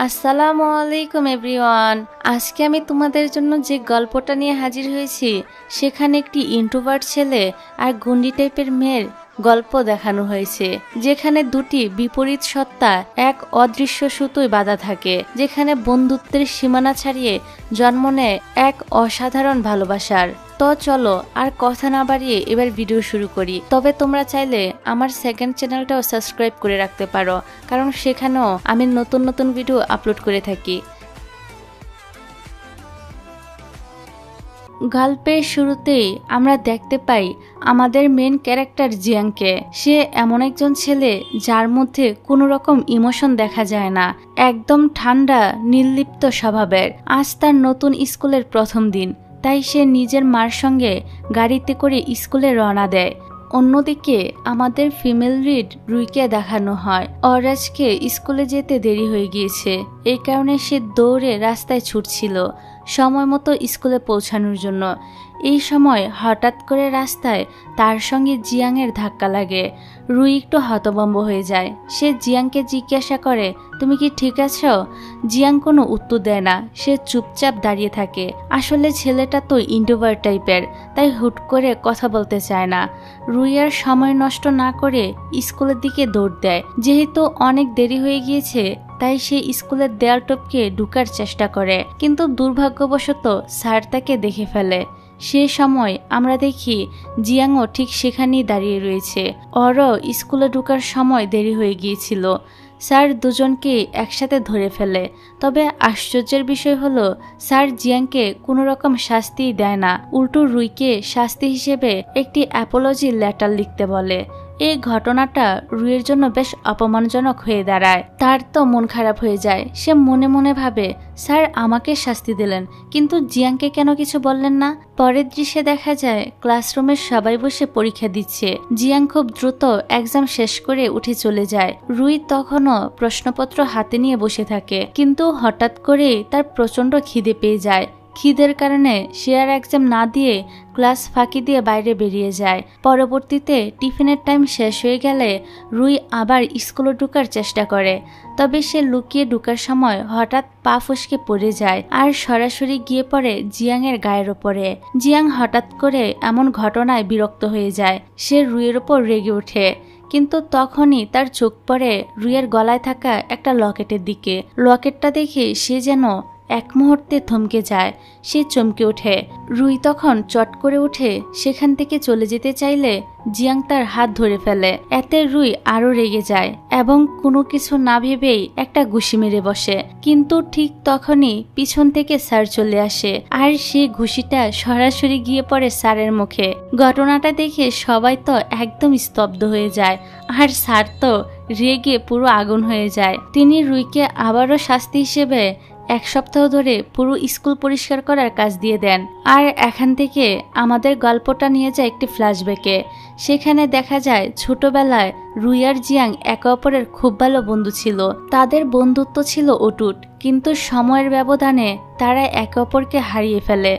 আসসালামু আলাইকুম এভরিওয়ান। আজকে আমি তোমাদের জন্য যে গল্পটা নিয়ে হাজির হয়েছি সেখানে একটি ইন্ট্রোভার্ট ছেলে আর গুন্ডি টাইপের মেয়ের গল্প দেখানো হয়েছে, যেখানে দুটি বিপরীত সত্তা এক অদৃশ্য সুতোয় বাঁধা থাকে, যেখানে বন্ধুত্বের সীমানা ছাড়িয়ে জন্ম নেয় এক অসাধারণ ভালোবাসার। তো চলো আর কথা না বাড়িয়ে এবার ভিডিও শুরু করি। তবে তোমরা চাইলে আমার সেকেন্ড চ্যানেলটাও সাবস্ক্রাইব করে রাখতে পারো, কারণ সেখানেও আমি নতুন নতুন ভিডিও আপলোড করে থাকি। গল্পের শুরুতেই আমরা দেখতে পাই আমাদের মেন ক্যারেক্টার জিয়াংকে। সে এমন একজন ছেলে যার মধ্যে কোনো রকম ইমোশন দেখা যায় না, একদম ঠান্ডা নির্লিপ্ত স্বভাবের। আজ তার নতুন স্কুলের প্রথম দিন, তাই সে নিজের মার সঙ্গে গাড়িতে করে স্কুলে রওনা দেয়। অন্যদিকে আমাদের ফিমেল লিড রুইকে দেখানো হয় ওর আজকে স্কুলে যেতে দেরি হয়ে গিয়েছে, এই কারণে সে দৌড়ে রাস্তায় ছুটছিল সময় মতো স্কুলে পৌঁছানোর জন্য। এই সময় হঠাৎ করে রাস্তায় তার সঙ্গে জিয়াংয়ের ধাক্কা লাগে। রুই একটু হতভম্ব হয়ে যায়। সে জিয়াংকে জিজ্ঞাসা করে, তুমি কি ঠিক আছো? জিয়াং কোনো উত্তর দেয় না, সে চুপচাপ দাঁড়িয়ে থাকে। আসলে ছেলেটা তো ইন্ট্রোভার্ট টাইপের, তাই হুট করে কথা বলতে চায় না। রুই আর সময় নষ্ট না করে স্কুলের দিকে দৌড় দেয়। যেহেতু অনেক দেরি হয়ে গিয়েছে তাই সে স্কুলের দেয়াল টপকে ঢুকার চেষ্টা করে, কিন্তু দুর্ভাগ্যবশত স্যার তাকে দেখে ফেলে। সে সময় আমরা দেখি জিয়াংও ঠিক সেখানেই দাঁড়িয়ে রয়েছে। ওরও স্কুলে ঢোকার সময় দেরি হয়ে গিয়েছিল। স্যার দুজনকে একসাথে ধরে ফেলে। তবে আশ্চর্যের বিষয় হলো স্যার জিয়াংকে কোনো রকম শাস্তিই দেয় না, উল্টো রুইকে শাস্তি হিসেবে একটি অ্যাপোলজি লেটার লিখতে বলে। এই ঘটনাটা রুইয়ের জন্য বেশ অপমানজনক হয়ে দাঁড়ায়। তার তো মন খারাপ হয়ে যায়। সে মনে মনে ভাবে, স্যার আমাকে শাস্তি দিলেন, কিন্তু জিয়াংকে কেন কিছু বললেন না? পরের দৃশ্যে দেখা যায় ক্লাসরুমে সবাই বসে পরীক্ষা দিচ্ছে। জিয়াং খুব দ্রুত এক্সাম শেষ করে উঠে চলে যায়। রুই তখনও প্রশ্নপত্র হাতে নিয়ে বসে থাকে, কিন্তু হঠাৎ করেই তার প্রচন্ড খিদে পেয়ে যায়। খিদের কারণে সে আর এক্সাম না দিয়ে ক্লাস ফাঁকি দিয়ে বাইরে বেরিয়ে যায়। পরবর্তীতে টিফিনের টাইম শেষ হয়ে গেলে রুই আবার স্কুলে ঢোকার চেষ্টা করে, তবে সে লুকিয়ে ঢোকার সময় হঠাৎ পা ফসকে পড়ে যায় আর সরাসরি গিয়ে পড়ে জিয়াংয়ের গায়ের ওপরে। জিয়াং হঠাৎ করে এমন ঘটনায় বিরক্ত হয়ে যায়। সে রুইয়ের ওপর রেগে ওঠে, কিন্তু তখনই তার চোখ পড়ে রুইয়ের গলায় থাকা একটা লকেটের দিকে। লকেটটা দেখে সে যেন এক মুহূর্তে থমকে যায়। সে চমকে ওঠে। রুই তখন চট করে উঠে সেখান থেকে চলে যেতে চাইলে জিয়াং তার হাত ধরে ফেলে। এতে রুই আরো রেগে যায় এবং কোনো কিছু না ভেবেই একটা ঘুষি মেরে বসে। কিন্তু ঠিক তখনই পিছন থেকে স্যার চলে আসে আর সেই ঘুষিটা সরাসরি গিয়ে পড়ে স্যারের মুখে। ঘটনাটা দেখে সবাই তো একদম স্তব্ধ হয়ে যায় আর স্যার তো রেগে পুরো আগুন হয়ে যায়। তিনি রুইকে আবারও শাস্তি হিসেবে এক সপ্তাহ ধরে পুরো স্কুল পরিষ্কার করার কাজ দিয়ে দেন। আর এখান থেকে আমাদের গল্পটা নিয়ে যায় একটি ফ্ল্যাশব্যাকে। সেখানে দেখা যায় ছোটবেলায় রুই আর জিয়াং একে অপরের খুব ভালো বন্ধু ছিল। তাদের বন্ধুত্ব ছিল অটুট, কিন্তু সময়ের ব্যবধানে তারা একে অপরকে হারিয়ে ফেলে।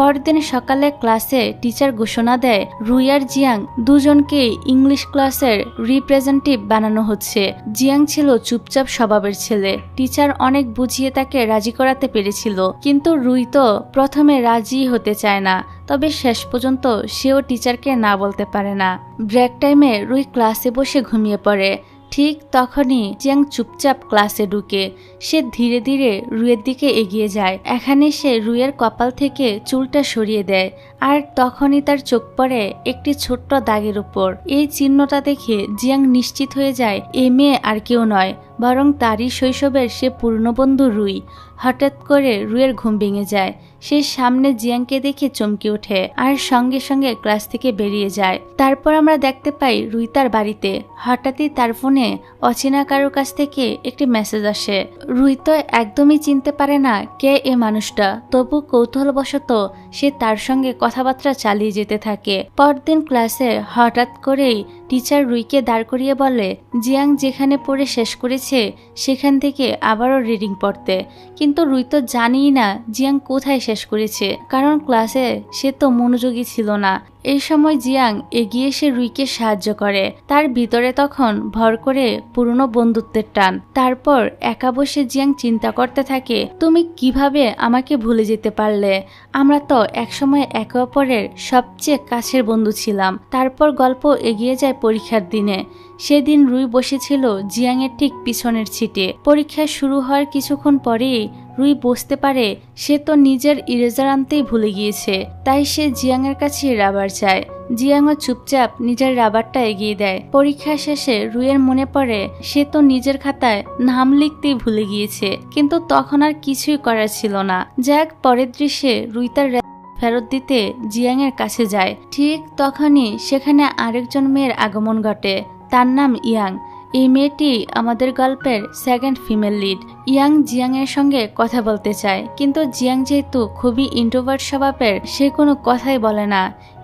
পরদিন সকালে ক্লাসে টিচার ঘোষণা দেয় রুই আর জিয়াং দুজনকে ইংলিশ ক্লাসের রিপ্রেজেন্টেটিভ বানানো হচ্ছে। জিয়াং ছিল চুপচাপ স্বভাবের ছেলে। টিচার অনেক বুঝিয়ে তাকে রাজি করাতে পেরেছিল, কিন্তু রুই তো প্রথমে রাজি হতে চায় না। তবে শেষ পর্যন্ত সেও টিচারকে না বলতে পারে না। ব্রেক টাইমে রুই ক্লাসে বসে ঘুমিয়ে পড়ে। ঠিক তখনই জিয়াং চুপচাপ ক্লাসে ঢুকে। সে ধীরে ধীরে রুইয়ের দিকে এগিয়ে যায়। এখানে সে রুইয়ের কপাল থেকে চুলটা সরিয়ে দেয় আর তখনই তার চোখ পড়ে একটি ছোট্ট দাগের উপর। এই চিহ্নটা দেখে জিয়াং নিশ্চিত হয়ে যায় এই মেয়ে আর কেউ নয়, বরং তারই শৈশবের সে পুরনো বন্ধু রুই। হঠাৎ করে রুইয়ের ঘুম ভেঙে যায়। সে সামনে জিয়াংকে দেখে চমকে ওঠে আর সঙ্গে সঙ্গে ক্লাস থেকে বেরিয়ে যায়। তারপর আমরা দেখতে পাই রুই তার বাড়িতে। হঠাৎই তার ফোনে অচেনা কারোর কাছ থেকে একটি মেসেজ আসে। রুই তো একদমই চিনতে পারে না কে এ মানুষটা, তবু কৌতূহলবশত সে তার সঙ্গে কথাবার্তা চালিয়ে যেতে থাকে। পরদিন ক্লাসে হঠাৎ করেই টিচার রুইকে দাঁড় করিয়ে বলে জিয়াং যেখানে পড়ে শেষ করেছে সেখান থেকে আবারও রিডিং পড়তে। কিন্তু রুই তো জানিই না জিয়াং কোথায় শেষ করেছে, কারণ ক্লাসে সে তো মনোযোগী ছিল না। এই সময় জিয়াং এগিয়ে এসে রুইকে সাহায্য করে। তার ভিতরে তখন ভর করে পুরনো বন্ধুত্বের টান। তারপর একা বসে জিয়াং চিন্তা করতে থাকে, তুমি কিভাবে আমাকে ভুলে যেতে পারলে? আমরা তো একসময় একে অপরের সবচেয়ে কাছের বন্ধু ছিলাম। তারপর গল্প এগিয়ে যায় পরীক্ষার দিনে। সেদিন রুই বসেছিল জিয়াংয়ের ঠিক পিছনের সিটে। পরীক্ষা শুরু হওয়ার কিছুক্ষণ পরেই রুই বুঝতে পারে সে তো নিজের ইরেজার আনতেই ভুলে গিয়েছে। তাই সে জিয়াংয়ের কাছে রাবার চায়। জিয়াংও চুপচাপ নিজের রাবারটা এগিয়ে দেয়। পরীক্ষা শেষে রুইয়ের মনে পড়ে সে তো নিজের খাতায় নাম লিখতেই ভুলে গিয়েছে, কিন্তু তখন আর কিছুই করার ছিল না। যাক, পরের দৃশ্যে রুই তার ফেরত দিতে জিয়াংয়ের কাছে যায়। ঠিক তখনই সেখানে আরেকজন মেয়ের আগমন ঘটে। তার নাম ইয়াং। এই মেয়েটি আমাদের গল্পের সেকেন্ড ফিমেল লিড। ইয়াং জিয়াংয়ের সঙ্গে কথা বলতে চায়, কিন্তু জিয়াং যেহেতু খুবই ইন্ট্রোভার্ট স্বভাবের, সে কোনো কথাই বলে না।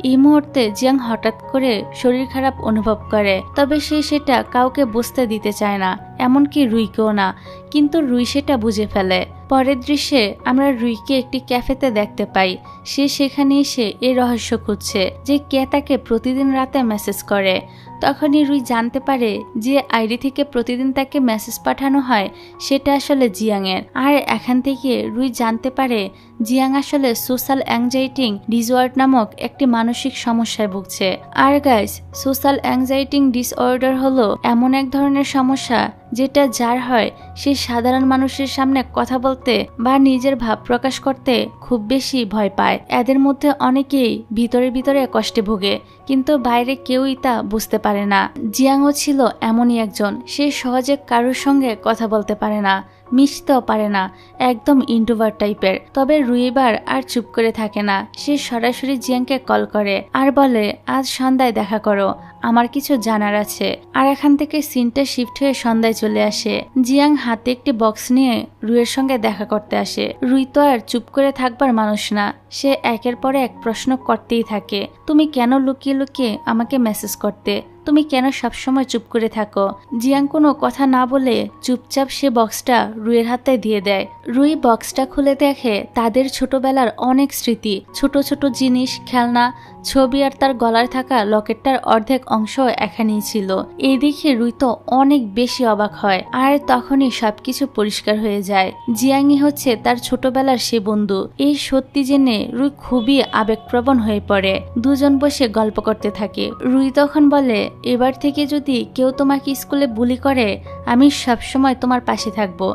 এই মুহূর্তে জিয়াং হঠাৎ করে শরীর খারাপ অনুভব করে, তবে সে সেটা কাউকে বুঝতে দিতে চায় না, এমনকি রুইকেও না। কিন্তু রুই সেটা বুঝে ফেলে। পরের দৃশ্যে আমরা রুইকে একটি ক্যাফেতে দেখতে পাই। সে সেখানে এসে এই রহস্য খুঁজছে যে কে তাকে প্রতিদিন রাতে মেসেজ করে। তখনই রুই জানতে পারে যে আইডি থেকে প্রতিদিন তাকে মেসেজ পাঠানো হয় সেটা আসলে জিয়াংয়ের। আর এখান থেকে রুই জানতে পারে জিয়াং আসলে সোশ্যাল অ্যাংজাইটি ডিসঅর্ডার নামক একটি মানসিক সমস্যায় ভুগছে। আর গাইস, সোশ্যাল অ্যাংজাইটি ডিসঅর্ডার হলো এমন এক ধরনের সমস্যা যেটা যার হয় সে সাধারণ মানুষের সামনে কথা বলতে বা নিজের ভাব প্রকাশ করতে খুব বেশি ভয় পায়। এদের মধ্যে অনেকেই ভিতরে ভিতরে কষ্টে ভোগে, কিন্তু বাইরে কেউই তা বুঝতে পারে না। জিয়াংও ছিল এমনই একজন। সে সহজে কারোর সঙ্গে কথা বলতে পারে না, মিশতেও পারে না, একদম ইন্ট্রোভার্ট টাইপের। তবে রুইবার আর চুপ করে থাকে না। সে সরাসরি জিয়াংকে কল করে আর বলে, আজ সন্ধ্যায় দেখা করো, আমার কিছু জানার আছে। আর এখান থেকে সিনটা শিফট হয়ে সন্ধ্যায় চলে আসে। জিয়াং হাতে একটি বক্স নিয়ে রুইয়ের সঙ্গে দেখা করতে আসে। রুই তো আর চুপ করে থাকবার মানুষ না, সে একের পরে এক প্রশ্ন করতেই থাকে। তুমি কেন লুকিয়ে লুকিয়ে আমাকে মেসেজ করতে? তুমি কেন সবসময় চুপ করে থাকো? জিয়াং কোনো কথা না বলে চুপচাপ সে বক্সটা রুইয়ের হাতে দিয়ে দেয়। রুই বক্সটা খুলে দেখে তাদের ছোটবেলার অনেক স্মৃতি, ছোট ছোট জিনিস, খেলনা, ছবি আর তার গলায় থাকা লকেটটার অর্ধেক অংশ এখানেই ছিল। এই দেখে রুই তো অনেক বেশি অবাক হয়। আর তখনই সবকিছু পরিষ্কার হয়ে যায়। জিয়াংই হচ্ছে তার ছোটবেলার সে বন্ধু। এই সত্যি জেনে রুই খুবই আবেগপ্রবণ হয়ে পড়ে। দুজন বসে গল্প করতে থাকে। রুই তখন বলে, এবার থেকে যদি কেউ তোমাকে স্কুলে বুলি করে আমি সবসময় তোমার পাশে থাকবো।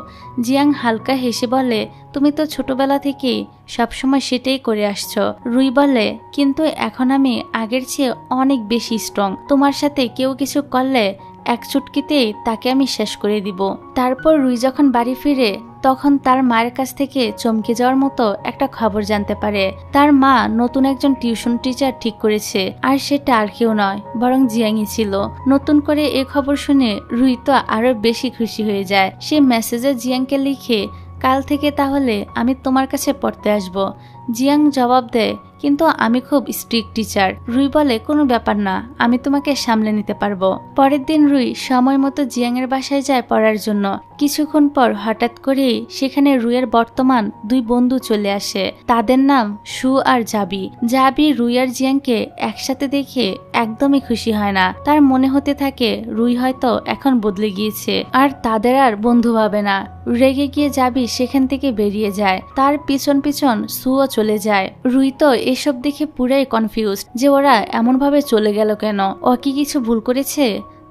জিয়াং হালকা হেসে বলে, তুমি তো ছোটবেলা থেকেই সবসময় সেটাই করে আসছো। রুই বলে, কিন্তু এখন আমি আগের চেয়ে অনেক বেশি স্ট্রং। তোমার সাথে কেউ কিছু করলে এক চুটকিতেই তাকে আমি শেষ করে দিব। তারপর রুই যখন বাড়ি ফিরে তখন তার মায়ের কাছ থেকে চমকে যাওয়ার মতো একটা খবর জানতে পারে। তার মা নতুন একজন টিউশন টিচার ঠিক করেছে, আর সেটা আর কেউ নয় বরং জিয়াংই ছিল। নতুন করে এই খবর শুনে রুই তো আরো বেশি খুশি হয়ে যায়। সে মেসেজে জিয়াংকে লিখে, কাল থেকে তাহলে আমি তোমার কাছে পড়তে আসব। জিয়াং জবাব দেয়, কিন্তু আমি খুব স্ট্রিক্ট টিচার। রুই বলে, কোনো ব্যাপার না, আমি তোমাকে সামলে নিতে পারবো। পরের দিন রুই সময় মতো জিয়াংয়ের বাসায় যায় পড়ার জন্য। কিছুক্ষণ পর হঠাৎ করেই সেখানে রুইয়ের বর্তমান দুই বন্ধু চলে আসে। তাদের নাম সু আর জাবি। জাবি রুই আর জিয়াংকে একসাথে দেখে একদমই খুশি হয় না। তার মনে হতে থাকে রুই হয়তো এখন বদলে গিয়েছে আর তাদের আর বন্ধু ভাবে না। রেগে গিয়ে জাবি সেখান থেকে বেরিয়ে যায়। তার পিছন পিছন সুও চলে যায়। রুই তো এসব দেখে পুরাই কনফিউজড যে ওরা এমন ভাবে চলে গেল কেন, ও কি কিছু ভুল করেছে?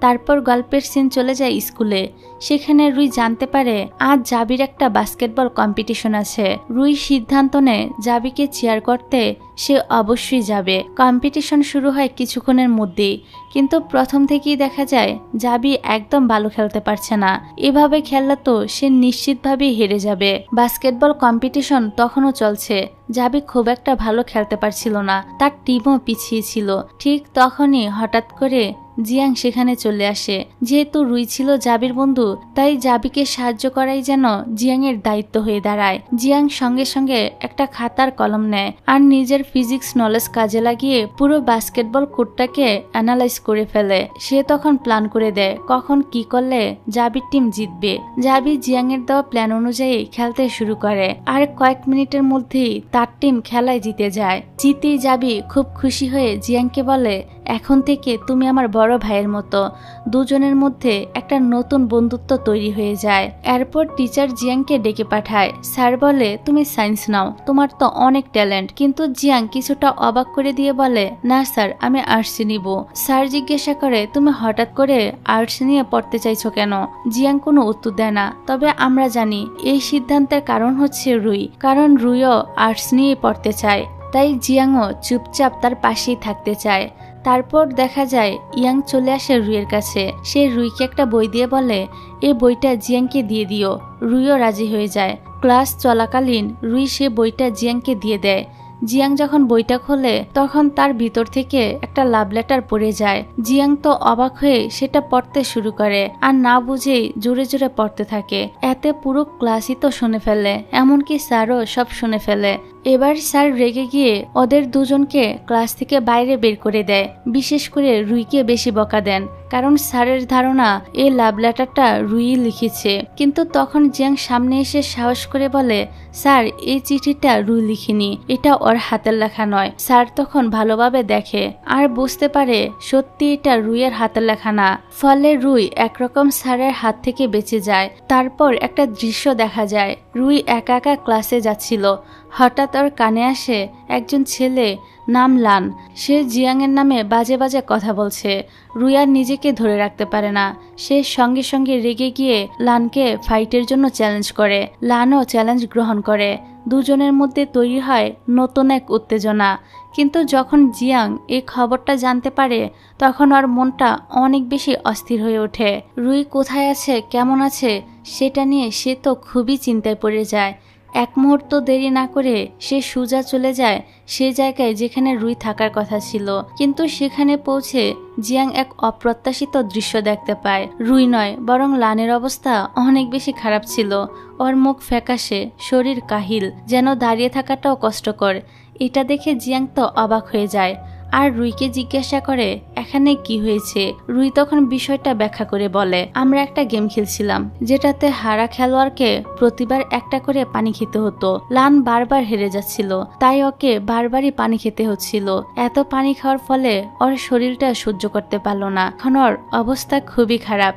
তারপর গল্পের সিন চলে যায় স্কুলে। সেখানে রুই জানতে পারে আজ জাবির একটা বাস্কেটবল কম্পিটিশন আছে। রুই সিদ্ধান্ত নেয় জাবিকে চিয়ার করতে সে অবশ্যই যাবে। কম্পিটিশন শুরু হয় কিছুক্ষণের মধ্যেই, কিন্তু প্রথম থেকেই দেখা যায় জাবি একদম ভালো খেলতে পারছে না। এভাবে খেললে তো সে নিশ্চিতভাবেই হেরে যাবে। বাস্কেটবল কম্পিটিশন তখনও চলছে। জাবি খুব একটা ভালো খেলতে পারছিল না, তার টিমও পিছিয়ে ছিল। ঠিক তখনই হঠাৎ করে জিয়াং সেখানে চলে আসে। যেহেতু রুই ছিল জাবির বন্ধু, তাই জাবিকে সাহায্য করাই যেন জিয়াং এর দায়িত্ব হয়ে দাঁড়ায়। জিয়াং সঙ্গে সঙ্গে একটা খাতার কলম নেয় আর নিজের ফিজিক্স নলেজ কাজে লাগিয়ে পুরো বাস্কেটবল কোর্টটাকে অ্যানালাইজ করে ফেলে। সে তখন প্ল্যান করে দেয় কখন কি করলে জাবির টিম জিতবে। জাবি জিয়াং এর দেওয়া প্ল্যান অনুযায়ী খেলতে শুরু করে আর কয়েক মিনিটের মধ্যেই তার টিম খেলায় জিতে যায়। জিতেই জাবি খুব খুশি হয়ে জিয়াংকে বলে, এখন থেকে তুমি আমার বড় ভাইয়ের মতো। দুজনের মধ্যে একটা নতুন বন্ধুত্ব তৈরি হয়ে যায়। এরপর টিচার জিয়াংকে ডেকে পাঠায়। স্যার বলে, তুমি সায়েন্স নাও, তোমার তো অনেক ট্যালেন্ট। কিন্তু জিয়াং কিছুটা অবাক করে দিয়ে বলে, না স্যার, আমি আর্টস নিব। স্যার জিজ্ঞাসা করে, তুমি হঠাৎ করে আর্টস নিয়ে পড়তে চাইছো কেন? জিয়াং কোনো উত্তর দেয় না। তবে আমরা জানি এই সিদ্ধান্তের কারণ হচ্ছে রুই, কারণ রুইও আর্টস নিয়ে পড়তে চায়। তাই জিয়াংও চুপচাপ তার পাশেই থাকতে চায়। তারপর দেখা যায় ইয়াং চলে আসে রুইয়ের কাছে। সে রুইকে একটা বই দিয়ে বলে, এই বইটা জিয়াংকে দিয়ে দিও। রুইও রাজি হয়ে যায়। ক্লাস চলাকালীন রুই সে বইটা জিয়াংকে দিয়ে দেয়। জিয়াং যখন বইটা খোলে তখন তার ভিতর থেকে একটা লাভ লেটার পড়ে যায়। জিয়াং তো অবাক হয়ে সেটা পড়তে শুরু করে আর না বুঝেই জোরে জোরে পড়তে থাকে। এতে পুরো ক্লাসই তো শুনে ফেলে, এমনকি স্যারও সব শুনে ফেলে। এবার স্যার রেগে গিয়ে ওদের দুজনকে ক্লাস থেকে বাইরে বের করে দেয়। বিশেষ করে রুইকে বেশি বকা দেন, কারণ স্যারের ধারণা এই লাভ লেটারটা রুই লিখেছে। কিন্তু তখন জিয়াং সামনে এসে সাহস করে বলে, স্যার, এই চিঠিটা রুই লিখিনি, এটা ওর হাতের লেখা নয়। স্যার তখন ভালোভাবে দেখে আর বুঝতে পারে সত্যি এটা রুইয়ের হাতের লেখা না। ফলে রুই একরকম স্যারের হাত থেকে বেঁচে যায়। তারপর একটা দৃশ্য দেখা যায়, রুই একা একা ক্লাসে যাচ্ছিল। হঠাৎ ওর কানে আসে একজন ছেলে, নাম লান। সে জিয়াং এর নামে বাজে বাজে কথা বলছে। রুই আর নিজেকে ধরে রাখতে পারে না। সে সঙ্গে সঙ্গে রেগে গিয়ে লানকে ফাইটের জন্য চ্যালেঞ্জ করে। লানও চ্যালেঞ্জ গ্রহণ করে। দুজনের মধ্যে তৈরি হয় নতুন এক উত্তেজনা। কিন্তু যখন জিয়াং এই খবরটা জানতে পারে তখন ওর মনটা অনেক বেশি অস্থির হয়ে ওঠে। রুই কোথায় আছে, কেমন আছে সেটা নিয়ে সে তো খুবই চিন্তায় পড়ে যায়। এক মুহূর্ত দেরি না করে সে সোজা চলে যায় সে জায়গায় যেখানে রুই থাকার কথা ছিল। কিন্তু সেখানে পৌঁছে জিয়াং এক অপ্রত্যাশিত দৃশ্য দেখতে পায়। রুই নয়, বরং লানের অবস্থা অনেক বেশি খারাপ ছিল। ওর মুখ ফ্যাকাশে, শরীর কাহিল, যেন দাঁড়িয়ে থাকাটাও কষ্টকর। এটা দেখে জিয়াং তো অবাক হয়ে যায় আর রুইকে জিজ্ঞাসা করে, এখানে কি হয়েছে? রুই তখন বিষয়টা ব্যাখ্যা করে বলে, আমরা একটা গেম খেলছিলাম যেটাতে হারা খেলোয়াড়কে প্রতিবার একটা করে পানি খেতে হতো। লান বারবার হেরে যাচ্ছিল, তাই ওকে বারবারই পানি খেতে হচ্ছিল। এত পানি খাওয়ার ফলে ওর শরীরটা সহ্য করতে পারলো না। এখন ওর অবস্থা খুবই খারাপ।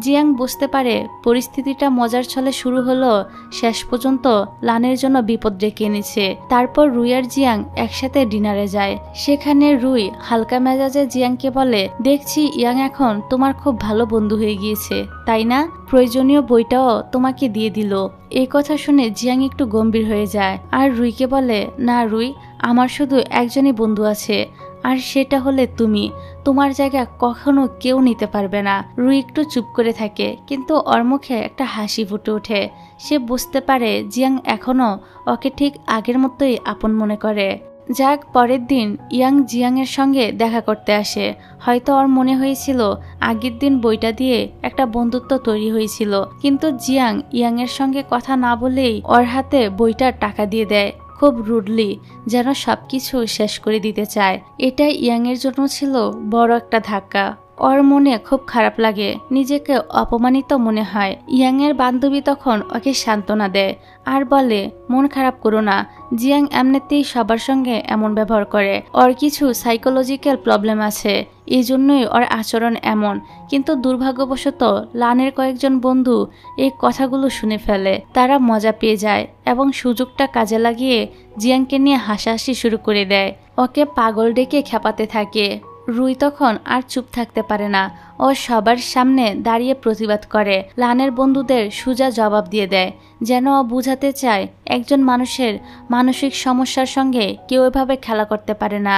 জিয়াং বুঝতে পারে পরিস্থিতিটা মজার ছলে শুরু হলো, শেষ পর্যন্ত লানের জন্য বিপদ ডেকে এনেছে। তারপর রুই আর জিয়াং একসাথে ডিনারে যায়। সেখানে রুই হালকা মেজাজে জিয়াংকে বলে, দেখছি ইয়াং এখন তোমার খুব ভালো বন্ধু হয়ে গিয়েছে, তাই না? প্রয়োজনীয় বইটাও তোমাকে দিয়ে দিল। এই কথা শুনে জিয়াং একটু গম্ভীর হয়ে যায় আর রুইকে বলে, না রুই, আমার শুধু একজনই বন্ধু আছে, আর সেটা হলে তুমি। তোমার জায়গা কখনো কেউ নিতে পারবে না। রুই একটু চুপ করে থাকে, কিন্তু ওর মুখে একটা হাসি ফুটে ওঠে। সে বুঝতে পারে জিয়াং এখনো ওকে ঠিক আগের মতোই আপন মনে করে। যাক, পরের দিন ইয়াং জিয়াং এর সঙ্গে দেখা করতে আসে। হয়তো ওর মনে হয়েছিল আগের দিন বইটা দিয়ে একটা বন্ধুত্ব তৈরি হয়েছিল। কিন্তু জিয়াং ইয়াং এর সঙ্গে কথা না বলেই ওর হাতে বইটার টাকা দিয়ে দেয়, খুব রুডলি, যেন সবকিছু শেষ করে দিতে চায়। এটা ইয়াং এর জন্য ছিল বড় একটা ধাক্কা। ওর মনে খুব খারাপ লাগে, নিজেকে অপমানিত মনে হয়। ইয়াং এর বান্ধবী তখন ওকে সান্ত্বনা দেয় আর বলে, মন খারাপ করো না, জিয়াং এমনিতেই সবার সঙ্গে এমন ব্যবহার করে। ওর কিছু সাইকোলজিক্যাল প্রবলেম আছে, এই জন্যই ওর আচরণ এমন। কিন্তু দুর্ভাগ্যবশত লানের কয়েকজন বন্ধু এই কথাগুলো শুনে ফেলে। তারা মজা পেয়ে যায় এবং সুযোগটা কাজে লাগিয়ে জিয়াংকে নিয়ে হাসাহাসি শুরু করে দেয়। ওকে পাগল ডেকে খেপাতে থাকে। রুই তখন আর চুপ থাকতে পারে না। ও সবার সামনে দাঁড়িয়ে প্রতিবাদ করে, লানের বন্ধুদের সোজা জবাব দিয়ে দেয়, যেন ও বুঝাতে চায় একজন মানুষের মানসিক সমস্যার সঙ্গে কেউ এভাবে খেলা করতে পারে না।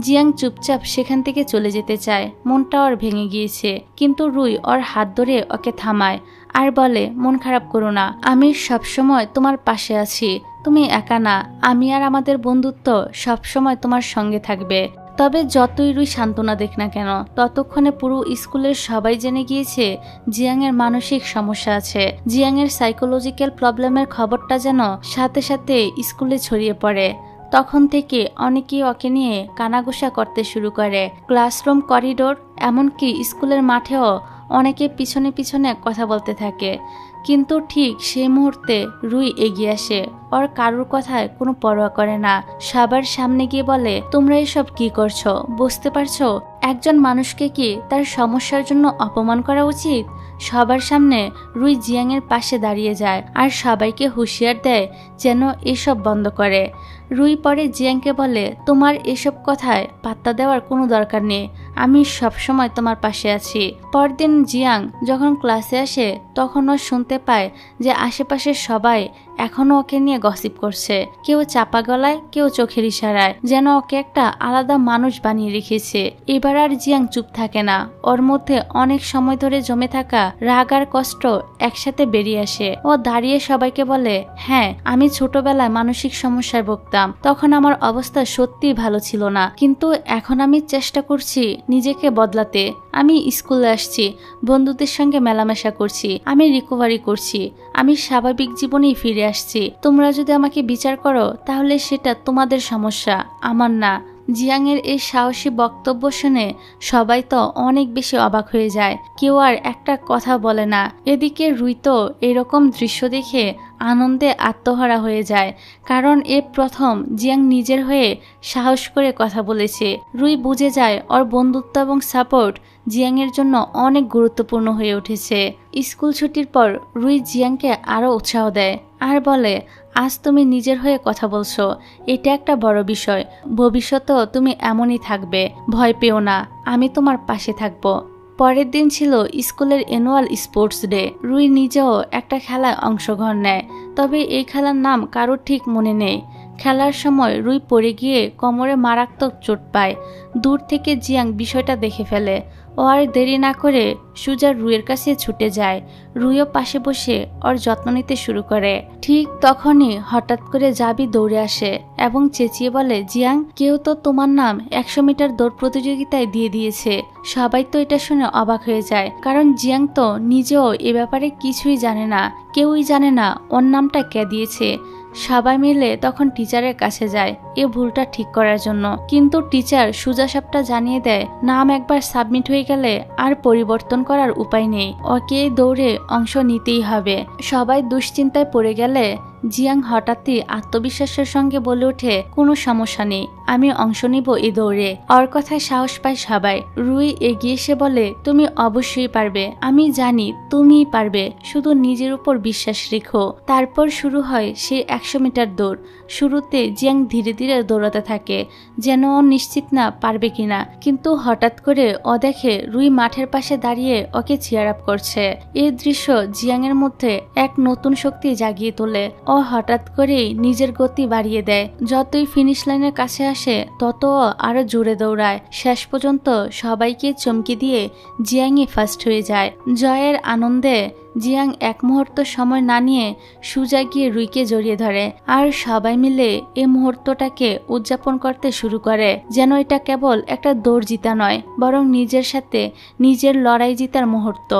জিয়াং চুপচাপ সেখান থেকে চলে যেতে চায়, মনটা ওর ভেঙে গিয়েছে। কিন্তু রুই ওর হাত ধরে ওকে থামায় আর বলে, মন খারাপ করো না, আমি সবসময় তোমার পাশে আছি, তুমি একা না, আমি আর আমাদের বন্ধুত্ব সবসময় তোমার সঙ্গে থাকবে। তবে যতই রুই সান্ত্বনা দেখ না কেন, ততক্ষণে পুরো স্কুলের সবাই জেনে গিয়েছে জিয়াংয়ের মানসিক সমস্যা আছে। জিয়াংয়ের সাইকোলজিক্যাল প্রবলেমের খবরটা যেন সাথে সাথে স্কুলে ছড়িয়ে পড়ে। তখন থেকে অনেকেই ওকে নিয়ে কানাঘুষা করতে শুরু করে। ক্লাসরুম, করিডোর, এমনকি স্কুলের মাঠেও অনেকে পিছনে পিছনে কথা বলতে থাকে। কিন্তু ঠিক সেই মুহূর্তে রুই এগিয়ে আসে, ওর কারোর কথায় কোনো পরোয়া করে না। সবার সামনে গিয়ে বলে, তোমরা এসব কি করছো? বুঝতে পারছো একজন মানুষকে কি তার সমস্যার জন্য অপমান করা উচিত? সবার সামনে রুই জিয়াংয়ের পাশে দাঁড়িয়ে যায় আর সবাইকে হুঁশিয়ার দেয় যেন এসব বন্ধ করে। রুই পরে জিয়াংকে বলে, তোমার এসব কথায় পাত্তা দেওয়ার কোনো দরকার নেই, আমি সবসময় তোমার পাশে আছি। পরদিন জিয়াং যখন ক্লাসে আসে তখন ও শুনতে পায় যে আশেপাশের সবাই এখনো ওকে নিয়ে গসিপ করছে। কেউ চাপা গলায়, কেউ চোখের ইশারায়, যেন ওকে একটা আলাদা মানুষ বানিয়ে রেখেছে। এবার আর জিয়াং চুপ থাকে না, ওর মধ্যে অনেক সময় ধরে জমে থাকা রাগ আর কষ্ট একসাথে বেরিয়ে আসে। ও দাঁড়িয়ে সবাইকে বলে, হ্যাঁ, আমি ছোটবেলায় মানসিক সমস্যায় ভুগতাম, তখন আমার অবস্থা সত্যিই ভালো ছিল না, কিন্তু এখন আমি চেষ্টা করছি নিজেকে বদলাতে। আমি স্কুলে আসছি, বন্ধুদের সঙ্গে মেলামেশা করছি, আমি রিকভারি করছি, আমি স্বাভাবিক জীবনেই ফিরে আসছি। তোমরা যদি আমাকে বিচার করো তাহলে সেটা তোমাদের সমস্যা, আমার না। জিয়াংয়ের এই সাহসী বক্তব্য শুনে সবাই তো অনেক বেশি অবাক হয়ে যায়, কেউ আর একটা কথা বলে না। এদিকে রুই তো এরকম দৃশ্য দেখে আনন্দে আত্মহারা হয়ে যায়, কারণ এ প্রথম জিয়াং নিজের হয়ে সাহস করে কথা বলেছে। রুই বুঝে যায় ওর বন্ধুত্ব এবং সাপোর্ট জিয়াংয়ের জন্য অনেক গুরুত্বপূর্ণ হয়ে উঠেছে। স্কুল ছুটির পর রুই জিয়াংকে আরও উৎসাহ দেয় আর বলে, আজ তুমি নিজের হয়ে কথা বলছো, এটা একটা বড় বিষয়। ভবিষ্যতেও তুমি এমনই থাকবে, ভয় পেও না, আমি তোমার পাশে থাকবো। পরের দিন ছিল স্কুলের অ্যানুয়াল স্পোর্টস ডে। রুই নিজেও একটা খেলায় অংশগ্রহণ নেয়, তবে এই খেলার নাম কারোর ঠিক মনে নেই। খেলার সময় রুই পড়ে গিয়ে কোমরে মারাত্মক চোট পায়। দূর থেকে জিয়াং বিষয়টা দেখে ফেলে। ও আর দেরি না করে সুজা রুইয়ের কাছে ছুটে যায়। রুইও পাশে বসে ওর যত্ন নিতে শুরু করে। ঠিক তখনই হঠাৎ করে জাবি দৌড়ে আসে এবং চেঁচিয়ে বলে, জিয়াং, কেউ তো তোমার নাম 100 মিটার দৌড় প্রতিযোগিতায় দিয়ে দিয়েছে। সবাই তো এটা শুনে অবাক হয়ে যায়, কারণ জিয়াং তো নিজেও এ ব্যাপারে কিছুই জানে না। কেউই জানে না ওর নামটা কে দিয়েছে। সবাই মিলে তখন টিচারের কাছে যায় এ ভুলটা ঠিক করার জন্য, কিন্তু টিচার সোজাসাপটা জানিয়ে দেয়, নাম একবার সাবমিট হয়ে গেলে আর পরিবর্তন করার উপায় নেই, ওকে দৌড়ে অংশ নিতেই হবে। সবাই দুশ্চিন্তায় পড়ে গেলে জিয়াং হঠাৎই আত্মবিশ্বাসের সঙ্গে বলে ওঠে, কোনো সমস্যা নেই, আমি অংশ নিব এই দৌড়ে। ওর কথায় সাহস পায় সবাই। রুই এগিয়ে এসে বলে, তুমি অবশ্যই পারবে, আমি জানি তুমিই পারবে, শুধু নিজের উপর বিশ্বাস রেখো। তারপর শুরু হয় সেই 100 মিটার দৌড়। শুরুতে জিয়াং ধীরে ধীরে দৌড়াতে থাকে, যেন ও নিশ্চিত না পারবে কিনা, কিন্তু হঠাৎ করে ও দেখে রুই মাঠের পাশে দাঁড়িয়ে ওকে চিয়ার আপ করছে। এই দৃশ্য জিয়াংয়ের মধ্যে এক নতুন শক্তি জাগিয়ে তোলে। ও হঠাৎ করেই নিজের গতি বাড়িয়ে দেয়। যতই ফিনিশ লাইনের কাছে আসে তত আরো জোরে দৌড়ায়। শেষ পর্যন্ত সবাইকে চমকে দিয়ে জিয়াংই ফার্স্ট হয়ে যায়। জয়ের আনন্দে জিয়াং এক মুহূর্ত সময় না নিয়ে সুজা গিয়ে রুইকে জড়িয়ে ধরে আর সবাই মিলে এই মুহূর্তটাকে উদযাপন করতে শুরু করে, যেন এটা কেবল একটা দৌড় জিতা নয়, বরং নিজের সাথে নিজের লড়াই জিতার মুহূর্ত।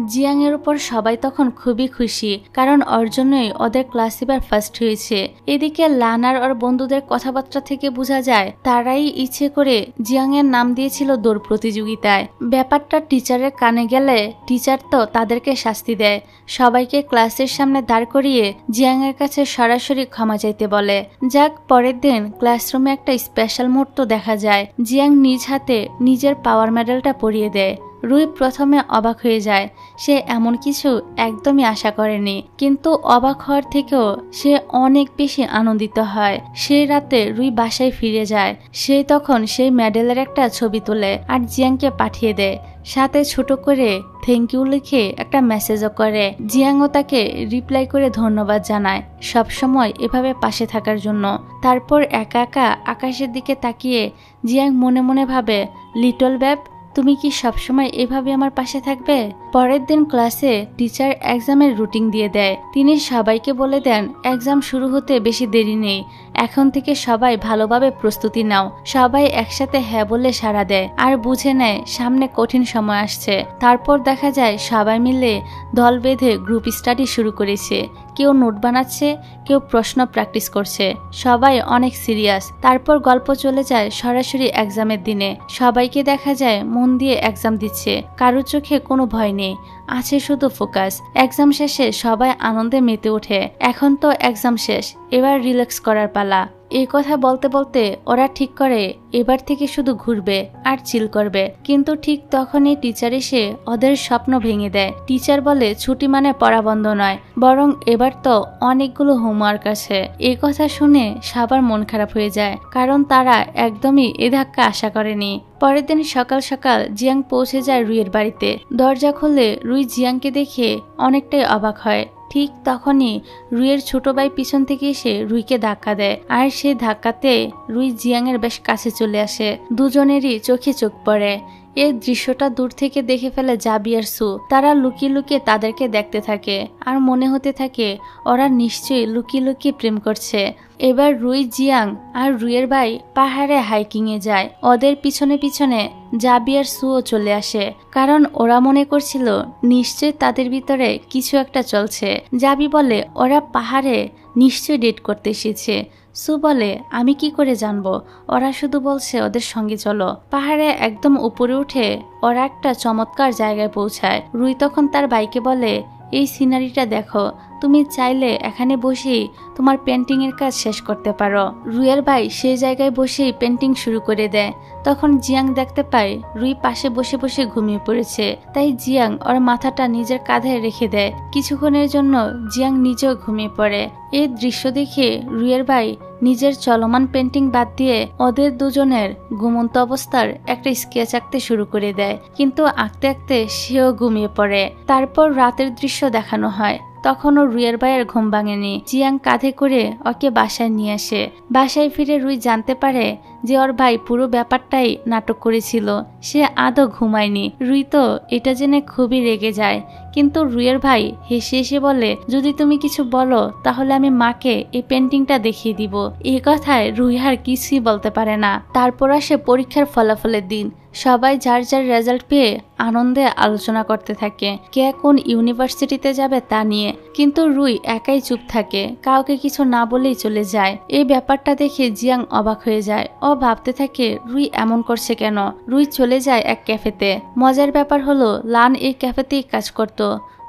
জিয়াং এর উপর সবাই তখন খুবই খুশি, কারণ ওর জন্যই ওদের ক্লাস এবার ফার্স্ট হয়েছে। এদিকে লানার ওর বন্ধুদের কথাবার্তা থেকে বোঝা যায় তারাই ইচ্ছে করে জিয়াং এর নাম দিয়েছিল দৌড় প্রতিযোগিতায়। ব্যাপারটা টিচারের কানে গেলে টিচার তো তাদেরকে শাস্তি দেয়, সবাইকে ক্লাসের সামনে দাঁড় করিয়ে জিয়াং এর কাছে সরাসরি ক্ষমা চাইতে বলে। যাক, পরের দিন ক্লাসরুমে একটা স্পেশাল মুহূর্ত দেখা যায়। জিয়াং নিজ হাতে নিজের পাওয়ার মেডেলটা পরিয়ে দেয়। রুই প্রথমে অবাক হয়ে যায়, সে এমন কিছু একদমই আশা করেনি, কিন্তু অবাক হওয়ার থেকেও সে অনেক বেশি আনন্দিত হয়। সেই রাতে রুই বাসায় ফিরে যায়। সে তখন সেই মেডেলের একটা ছবি তোলে আর জিয়াংকে পাঠিয়ে দেয়, সাথে ছোট করে থ্যাংক ইউ লিখে একটা মেসেজও করে। জিয়াংও তাকে রিপ্লাই করে ধন্যবাদ জানায় সবসময় এভাবে পাশে থাকার জন্য। তারপর একা একা আকাশের দিকে তাকিয়ে জিয়াং মনে মনে ভাবে, লিটল ব্যাব, তুমি কি সবসময় এভাবে আমার পাশে থাকবে? পরের দিন ক্লাসে টিচার এক্সামের রুটিন দিয়ে দেয়। তিনি সবাইকে বলে দেন এক্সাম শুরু হতে বেশি দেরি নেই, এখন থেকে সবাই ভালোভাবে প্রস্তুতি নাও। সবাই একসাথে হ্যাঁ বলে সাড়া দেয় আর বুঝে নেয় সামনে কঠিন সময় আসছে। তারপর দেখা যায় সবাই মিলে দল বেঁধে গ্রুপ স্টাডি শুরু করেছে। কেউ নোট বানাচ্ছে, কেউ প্রশ্ন প্র্যাকটিস করছে, সবাই অনেক সিরিয়াস। তারপর গল্প চলে যায় সরাসরি এক্সামের দিনে। সবাইকে দেখা যায় মন দিয়ে এক্সাম দিচ্ছে, কারোর চোখে কোনো ভয় নেই, আছে শুধু ফোকাস। এক্সাম শেষে সবাই আনন্দে মেতে ওঠে। এখন তো এক্সাম শেষ, এবার রিল্যাক্স করার পালা। এই কথা বলতে বলতে ওরা ঠিক করে এবার থেকে শুধু ঘুরবে আর চিল করবে। কিন্তু ঠিক তখনই টিচার এসে ওদের স্বপ্ন ভেঙে দেয়। টিচার বলে ছুটি মানে পড়া বন্ধ নয়, বরং এবার তো অনেকগুলো হোমওয়ার্ক আছে। এই কথা শুনে সবার মন খারাপ হয়ে যায়, কারণ তারা একদমই এ ধাক্কা আশা করেনি। পরের দিন সকাল সকাল জিয়াং পৌঁছে যায় রুইয়ের বাড়িতে। দরজা খুলে রুই জিয়াংকে দেখে অনেকটাই অবাক হয়। ঠিক তখনই রুইয়ের ছোট ভাই পিছন থেকে এসে রুইকে ধাক্কা দেয়, আর সেই ধাক্কাতে রুই জিয়াংয়ের বেশ কাছে চলে আসে। দুজনেরই চোখে চোখ পড়ে। এই দৃশ্যটা দূর থেকে দেখে ফেলে জাবি আর সু। তারা লুকিয়ে লুকিয়ে তাদেরকে দেখতে থাকে আর মনে হতে থাকে ওরা নিশ্চয়ই লুকিয়ে লুকিয়ে প্রেম করছে। এবার রুই, জিয়াং আর রুইয়ের ভাই পাহাড়ে হাইকিং এ যায়। ওদের পিছনে পিছনে জাবি আর সুও চলে আসে, কারণ ওরা মনে করছিল নিশ্চয় তাদের ভিতরে কিছু একটা চলছে। জাবি বলে ওরা পাহাড়ে নিশ্চয় ডেট করতে এসেছে। সু বলে আমি কি করে জানবো, ওরা শুধু বলছে ওদের সঙ্গে চলো। পাহাড়ে একদম উপরে উঠে ওরা একটা চমৎকার জায়গায় পৌঁছায়। রুই তখন তার ভাইকে বলে এই সিনারিটা দেখো, তুমি চাইলে এখানে বসেই তোমার পেন্টিং এর কাজ শেষ করতে পারো। রুইয়ের ভাই সেই জায়গায় বসেই পেন্টিং শুরু করে দেয়। তখন জিয়াং দেখতে পায় রুই পাশে বসে বসে ঘুমিয়ে পড়েছে। তাই জিয়াং ওর মাথাটা নিজের কাঁধে রেখে দেয়। কিছুক্ষণের জন্য জিয়াং নিজেও ঘুমিয়ে পড়ে। এই দৃশ্য দেখে রুইয়ের ভাই নিজের চলমান পেন্টিং বাদ দিয়ে ওদের দুজনের ঘুমন্ত অবস্থার একটা স্কেচ আঁকতে শুরু করে দেয়। কিন্তু আঁকতে আঁকতে সেও ঘুমিয়ে পড়ে। তারপর রাতের দৃশ্য দেখানো হয়। তখনও রুইয়ের ভাইয়ের ঘুম ভাঙেনি। জিয়াং কাঁধে করে ওকে বাসায় নিয়ে আসে। বাসায় ফিরে রুই জানতে পারে যে ওর ভাই পুরো ব্যাপারটাই নাটক করেছিল, সে আদৌ ঘুমায়নি। রুই তো এটা জেনে খুবই রেগে যায়, কিন্তু রুইয়ের ভাই হেসে হেসে বলে যদি তুমি কিছু বলো তাহলে আমি মাকে এই পেন্টিংটা দেখিয়ে দিব। এই কথায় রুই আর কিছুই বলতে পারে না। তারপর আসে পরীক্ষার ফলাফলের দিন। সবাই যার যার রেজাল্ট পেয়ে আনন্দে আলোচনা করতে থাকে কে কোন ইউনিভার্সিটিতে যাবে তা নিয়ে। কিন্তু রুই একাই চুপ থাকে, কাউকে কিছু না বলেই চলে যায়। এই ব্যাপারটা দেখে জিয়াং অবাক হয়ে যায়। ও ভাবতে থাকে রুই এমন করছে কেন। রুই চলে যায় এক ক্যাফেতে। মজার ব্যাপার হলো লান এই ক্যাফেতেই কাজ করত।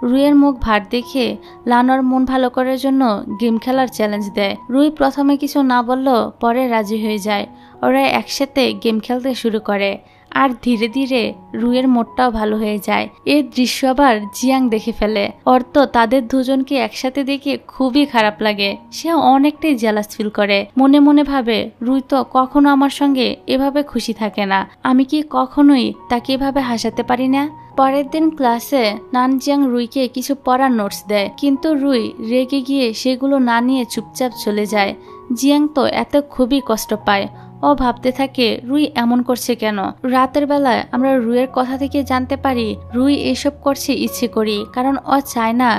রুইয়ের মুখ ভার দেখে লান ওর মন ভালো করার জন্য গেম খেলার চ্যালেঞ্জ দেয়। রুই প্রথমে কিছু না বললেও পরে রাজি হয়ে যায়। ওরা একসাথে গেম খেলতে শুরু করে আর ধীরে ধীরে রুইয়ের মোডটাও ভালো হয়ে যায়। এই দৃশ্য আবার জিয়াং দেখে ফেলে। ওর তো তাদের দুজনকে একসাথে দেখে খুবই খারাপ লাগে। সে অনেকটাই জেলাস ফিল করে। মনে মনে ভাবে রুই তো কখনো আমার সঙ্গে এভাবে খুশি থাকে না, আমি কি কখনোই তাকে এভাবে হাসাতে পারি না। পরের দিন ক্লাসে নানজিয়াং রুইকে কিছু পড়ার নোটস দেয়, কিন্তু রুই রেগে গিয়ে সেগুলো না নিয়ে চুপচাপ চলে যায়। জিয়াং তো এত খুবই কষ্ট পায়। ও ভাবতে থাকে রুই এমন করছে কেন। রাতের বেলায় আমরা রুইয়ের কথা থেকে জানতে পারি রুই এসব করছে ইচ্ছে করি, কারণ ও চায় না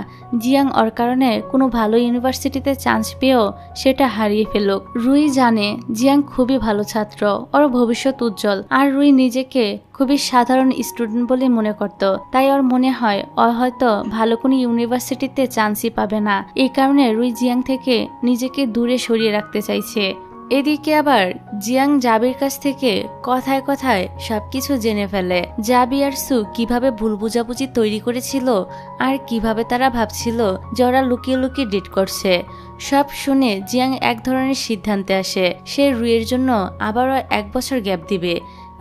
জিয়াং ওর কারণে কোনো ভালো ইউনিভার্সিটিতে চান্স পেয়েও সেটা হারিয়ে ফেলুক। রুই জানে জিয়াং খুবই ভালো ছাত্র, ওর ভবিষ্যৎ উজ্জ্বল, আর রুই নিজেকে খুবই সাধারণ স্টুডেন্ট বলে মনে করত। তাই ওর মনে হয় ও হয়তো ভালো কোনো ইউনিভার্সিটিতে চান্সই পাবে না। এই কারণে রুই জিয়াং থেকে নিজেকে দূরে সরিয়ে রাখতে চাইছে। এদিকে আবার জিয়াং জাবির কাছ থেকে কথায় কথায় সবকিছু জেনে ফেলে। জাবি আর সু কিভাবে ভুল বুঝাবুঝি তৈরি করেছিল আর কিভাবে তারা ভাবছিল যে ওরা লুকিয়ে লুকিয়ে ডেট করছে। সব শুনে জিয়াং এক ধরনের সিদ্ধান্তে আসে, সে রুইয়ের জন্য আবারও 1 বছর গ্যাপ দিবে।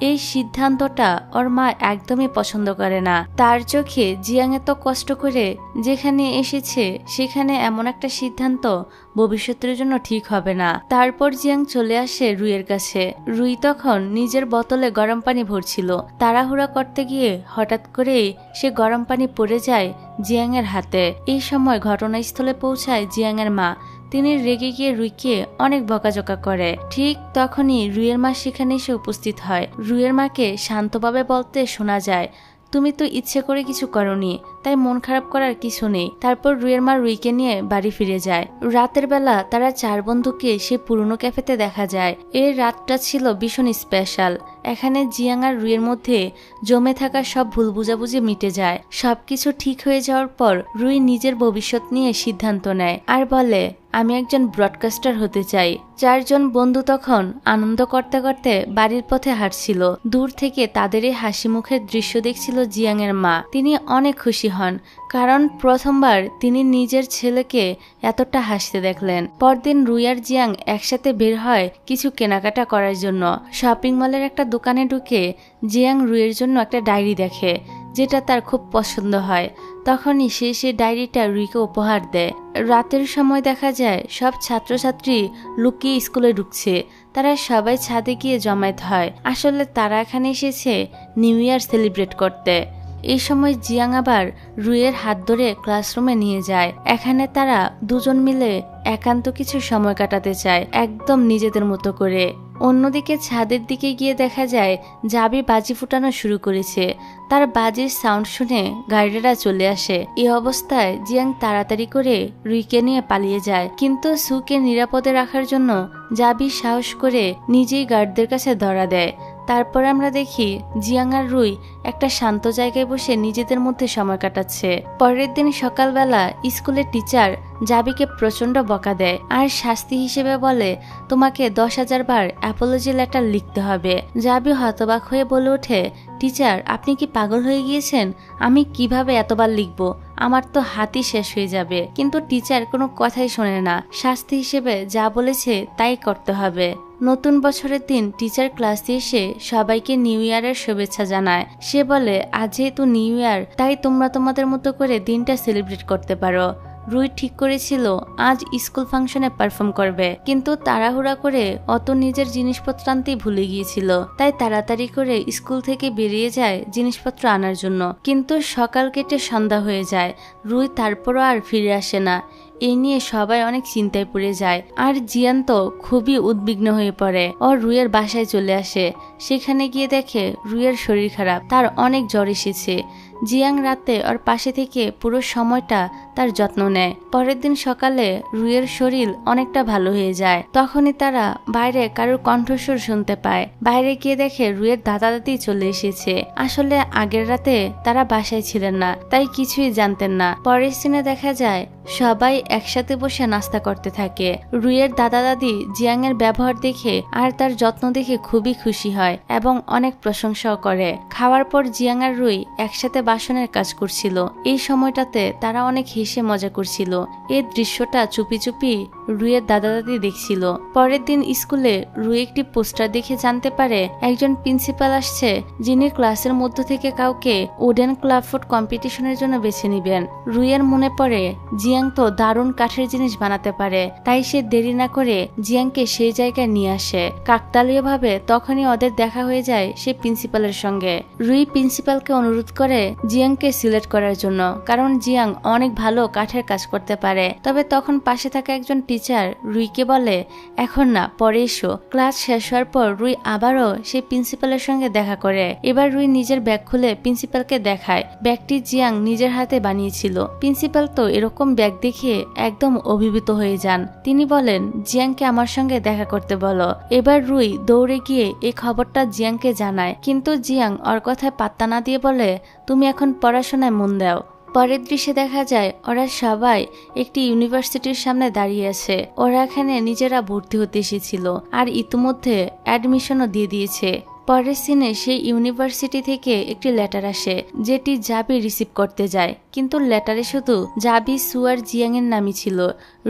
এই সিদ্ধান্তটা ওর মা একদমই পছন্দ করে না। তার চোখে জিয়াং এত কষ্ট করে যেখানে এসেছে সেখানে এমন একটা সিদ্ধান্ত ভবিষ্যতের জন্য ঠিক হবে না। তারপর জিয়াং চলে আসে রুইয়ের কাছে। রুই তখন নিজের বোতলে গরম পানি ভরছিল। তাড়াহুড়া করতে গিয়ে হঠাৎ করেই সে গরম পানি পড়ে যায় জিয়াং এর হাতে। এই সময় ঘটনাস্থলে পৌঁছায় জিয়াং এর মা। তিনি রেগে গিয়ে রুইকে অনেক বকাঝকা করে। ঠিক তখনই রুইয়ের মা সেখানে এসে উপস্থিত হয়। রুইয়ের মাকে শান্তভাবে বলতে শোনা যায় তুমি তো ইচ্ছে করে কিছু করনি, তাই মন খারাপ করার কিছু নেই। তারপর রুইয়ের মা রুইকে নিয়ে বাড়ি ফিরে যায়। রাতের বেলা তারা 4 বন্ধুকে সে পুরনো ক্যাফেতে দেখা যায়। এই রাতটা ছিল ভীষণ স্পেশাল। এখানে জিয়াং আর রুইয়ের মধ্যে জমে থাকা সব ভুল বুঝাবুঝি মিটে যায়। সবকিছু ঠিক হয়ে যাওয়ার পর রুই নিজের ভবিষ্যৎ নিয়ে সিদ্ধান্ত নেয় আর বলে, আমি একজন ব্রডকাস্টার হতে চাই। 4 জন বন্ধু তখন আনন্দ করতে করতে বাড়ির পথে হাঁটছিল। দূর থেকে তাদের এই হাসি মুখের দৃশ্য দেখছিল জিয়াং এর মা। তিনি অনেক খুশি হন, কারণ প্রথমবার তিনি নিজের ছেলেকে এতটা হাসতে দেখলেন। পরদিন রুই আর জিয়াং একসাথে বের হয় কিছু কেনাকাটা করার জন্য। শপিং মলের একটা দোকানে ঢুকে জিয়াং রুইয়ের জন্য একটা ডায়েরি দেখে, যেটা তার খুব পছন্দ হয়। তখনই সে ডায়েরিটা রুইকে উপহার দেয়। রাতের সময় দেখা যায় সব ছাত্রছাত্রী লুকিয়ে স্কুলে ঢুকছে। তারা সবাই ছাদে গিয়ে জমায়েত হয়। আসলে তারা এখানে এসেছে নিউ ইয়ার সেলিব্রেট করতে। এই সময় জিয়াং আবার রুইয়ের হাত ধরে ক্লাসরুমে নিয়ে যায়। এখানে তারা দুজন মিলে একান্ত কিছু সময় কাটাতে চায়, একদম নিজেদের মতো করে। অন্যদিকে ছাদের দিকে গিয়ে দেখা যায় জাবি বাজি ফুটানো শুরু করেছে। তার বাজির সাউন্ড শুনে গার্ডেরা চলে আসে। এই অবস্থায় জিয়াং তাড়াতাড়ি করে রুইকে নিয়ে পালিয়ে যায়, কিন্তু সুকে নিরাপদে রাখার জন্য জাবি সাহস করে নিজেই গার্ডদের কাছে ধরা দেয়। তারপর আমরা দেখি জিয়াং আর রুই একটা শান্ত জায়গায় বসে নিজেদের মধ্যে সময় কাটাচ্ছে। পরের দিন সকালবেলা স্কুলের টিচার জাবিকে প্রচন্ড বকা দেয় আর শাস্তি হিসেবে বলে, তোমাকে 10,000 বার অ্যাপোলজি লেটার লিখতে হবে। জাবি হতবাক হয়ে বলে ওঠে, টিচার আপনি কি পাগল হয়ে গিয়েছেন? আমি কিভাবে এতবার লিখব? আমার তো হাতই শেষ হয়ে যাবে। কিন্তু টিচার কোনো কথাই শোনে না। শাস্তি হিসেবে যা বলেছে তাই করতে হবে। নতুন বছরের দিন টিচার ক্লাসে এসে সবাইকে নিউ ইয়ারের শুভেচ্ছা জানায়। সে বলে, আজ যেহেতু নিউ ইয়ার, তাই তোমরা তোমাদের মতো করে দিনটা সেলিব্রেট করতে পারো। রুই ঠিক করেছিল আজ স্কুল ফাংশনে পারফর্ম করবে, কিন্তু তাড়াহুড়া করে অত নিজের জিনিসপত্র আনতেই ভুলে গিয়েছিল। তাই তাড়াতাড়ি করে স্কুল থেকে বেরিয়ে যায় জিনিসপত্র আনার জন্য। কিন্তু সকাল কেটে সন্ধ্যা হয়ে যায়, রুই তারপরও আর ফিরে আসে না। এই নিয়ে সবাই অনেক চিন্তায় পড়ে যায়। আর জিয়ান তো খুবই উদ্বিগ্ন হয়ে পড়ে। ও রুইয়ের বাসায় চলে আসে। সেখানে গিয়ে দেখে রুইয়ের শরীর খারাপ, তার অনেক জ্বর এসেছে। জিয়াং রাতে ওর পাশে থেকে পুরো সময়টা তার যত্ন নেয়। পরের দিন সকালে রুইয়ের শরীর অনেকটা ভালো হয়ে যায়। তখনই তারা বাইরে কারোর কণ্ঠস্বর শুনতে পায়। বাইরে গিয়ে দেখে রুইয়ের দাদা দাদি চলে এসেছে। আসলে আগের রাতে তারা বাসায় ছিলেন না, তাই কিছুই জানতেন না। পরের সিনে দেখা যায় সবাই একসাথে বসে নাস্তা করতে থাকে। রুইয়ের দাদা দাদি জিয়াং এর ব্যবহার দেখে আর তার যত্ন দেখে খুবই খুশি হয় এবং অনেক প্রশংসাও করে। খাওয়ার পর জিয়াং আর রুই একসাথে বাসনের কাজ করছিল। এই সময়টাতে তারা অনেক হেসে মজা করছিল। এই দৃশ্যটা চুপি চুপি রুইয়ের দাদা দাদি দেখছিল। পরের দিন স্কুলে রুই একটি পোস্টার দেখে জানতে পারে একজন প্রিন্সিপাল আসছে, যিনি ক্লাসের মধ্য থেকে কাউকে উডেন ক্লাবফুট কম্পিটিশনের জন্য বেছে নিবেন। রুইয়ের মনে পড়ে জিয়াং তো দারুণ কাঠের জিনিস বানাতে পারে, তাই সে দেরি না করে জিয়াংকে সেই জায়গায় নিয়ে আসে। কাকতালীয়ভাবে তখনই ওদের দেখা হয়ে যায় সে প্রিন্সিপালের সঙ্গে। রুই প্রিন্সিপালকে অনুরোধ করে জিয়াংকে সিলেক্ট করার জন্য, কারণ জিয়াং অনেক ভালো কাঠের কাজ করতে পারে। তবে তখন পাশে থাকা একজন টিচার রুইকে বলে, এখন না, পরে এসো। ক্লাস শেষ হওয়ার পর রুই আবারও সেই প্রিন্সিপালের সঙ্গে দেখা করে। এবার রুই নিজের ব্যাগ খুলে প্রিন্সিপালকে দেখায়। ব্যাগটি জিয়াং নিজের হাতে বানিয়েছিল। প্রিন্সিপাল তো এরকম ব্যাগ দেখে একদম অভিভূত হয়ে যান। তিনি বলেন, জিয়াংকে আমার সঙ্গে দেখা করতে বলো। এবার রুই দৌড়ে গিয়ে এই খবরটা জিয়াংকে জানায়, কিন্তু জিয়াং ওর কথায় পাত্তা না দিয়ে বলে, তুমি এখন পড়াশোনায় মন দাও। পরের দৃশ্যে দেখা যায় ওরা সবাই একটি ইউনিভার্সিটির সামনে দাঁড়িয়ে আছে। ওরা এখানে নিজেরা ভর্তি হতে এসেছিল আর ইতিমধ্যে অ্যাডমিশনও দিয়ে দিয়েছে। পরের সিনে সেই ইউনিভার্সিটি থেকে একটি লেটার আসে, যেটি জাবি রিসিভ করতে যায়। কিন্তু লেটারে শুধু জাবি, সু আর জিয়াং এর নামই ছিল,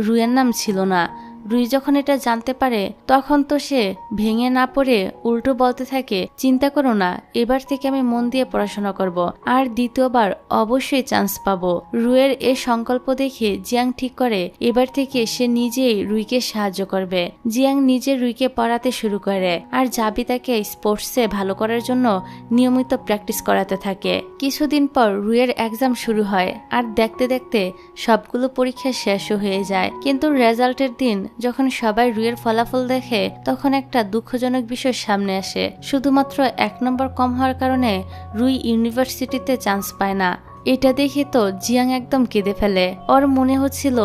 রুইয়ের নাম ছিল না। রুই যখন এটা জানতে পারে তখন তো সে ভেঙে না পড়ে উল্টো বলতে থাকে, চিন্তা করো না, এবার থেকে আমি মন দিয়ে পড়াশোনা করব আর দ্বিতীয়বার অবশ্যই চান্স পাবো। রুইয়ের এই সংকল্প দেখে জিয়াং ঠিক করে এবার থেকে সে নিজেই রুইকে সাহায্য করবে। জিয়াং নিজে রুইকে পড়াতে শুরু করে আর জাবি তাকে স্পোর্টসে ভালো করার জন্য নিয়মিত প্র্যাকটিস করাতে থাকে। কিছুদিন পর রুইয়ের এক্সাম শুরু হয় আর দেখতে দেখতে সবগুলো পরীক্ষা শেষও হয়ে যায়। কিন্তু রেজাল্টের দিন যখন সবাই রুইয়ের ফলাফল দেখে তখন একটা দুঃখজনক বিষয় সামনে আসে। শুধুমাত্র 1 নম্বর কম হওয়ার কারণে রুই ইউনিভার্সিটিতে চান্স পায় না। এটা দেখে তো জিয়াং একদম কেঁদে ফেলে। ওর মনে হচ্ছিল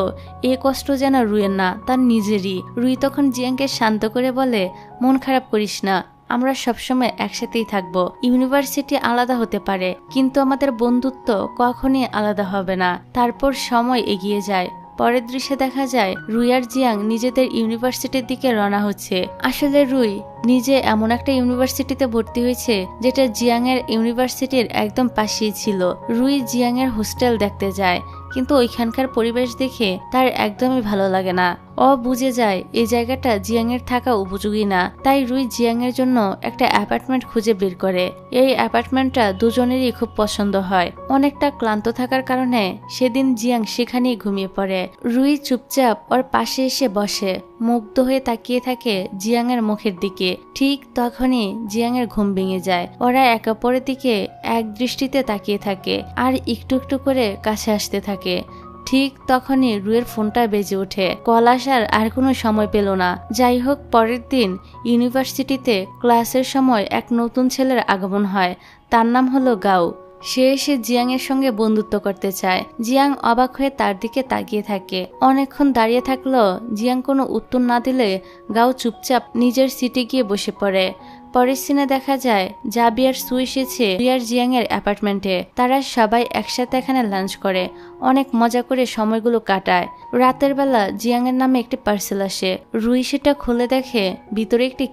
এ কষ্ট যেন রুইয়ের না, তার নিজেরই। রুই তখন জিয়াংকে শান্ত করে বলে, মন খারাপ করিস না, আমরা সবসময় একসাথেই থাকবো। ইউনিভার্সিটি আলাদা হতে পারে কিন্তু আমাদের বন্ধুত্ব কখনই আলাদা হবে না। তারপর সময় এগিয়ে যায়। পরের দৃশ্যে দেখা যায় রুই আর জিয়াং নিজেদের ইউনিভার্সিটির দিকে রওনা হচ্ছে। আসলে রুই নিজে এমন একটা ইউনিভার্সিটিতে ভর্তি হয়েছে যেটা জিয়াং এর ইউনিভার্সিটির একদম পাশেই ছিল। রুই জিয়াং এর হোস্টেল দেখতে যায় কিন্তু ওইখানকার পরিবেশ দেখে তার একদমই ভালো লাগে না। ও বুঝে যায় এই জায়গাটা জিয়াং এর থাকা উপযোগী না। তাই রুই জিয়াং এর জন্য একটা অ্যাপার্টমেন্ট খুঁজে বের করে। এই অ্যাপার্টমেন্টটা দুজনেরই খুব পছন্দ হয়। অনেকটা ক্লান্ত থাকার কারণে সেদিন জিয়াং সেখানেই ঘুমিয়ে পড়ে। রুই চুপচাপ ওর পাশে এসে বসে, মুগ্ধ হয়ে তাকিয়ে থাকে জিয়াং এর মুখের দিকে। ঠিক তখনই জিয়াং এর ঘুম ভেঙে যায়। ওরা একে অপরের দিকে এক দৃষ্টিতে তাকিয়ে থাকে আর একটু একটু করে কাছে আসতে থাকে। ঠিক তখনই রুইয়ের ফোনটা বেজে ওঠে। কল আসার আর কোনো সময় পেল না। যাই হোক, পরের দিন ইউনিভার্সিটিতে ক্লাসের সময় এক নতুন ছেলের আগমন হয়। তার নাম হলো গাও। সে এসে জিয়াং এর সঙ্গে বন্ধুত্ব করতে চায়। জিয়াং অবাক হয়ে তার দিকে তাকিয়ে থাকে। অনেকক্ষণ দাঁড়িয়ে থাকলো। জিয়াং কোনো উত্তর না দিলে গাও চুপচাপ নিজের সিটে গিয়ে বসে পড়ে। পরের সিনে দেখা যায় জাবি আর সু এসেছে রুই আর জিয়াং এর অ্যাপার্টমেন্টে। তারা সবাই একসাথে এখানে লাঞ্চ করে, অনেক মজা করে সময়গুলো কাটায়। রাতের বেলা জিয়াং এর নামে একটি পার্সেল আসে। রুই সেটা খুলে দেখে ভিতরে একটি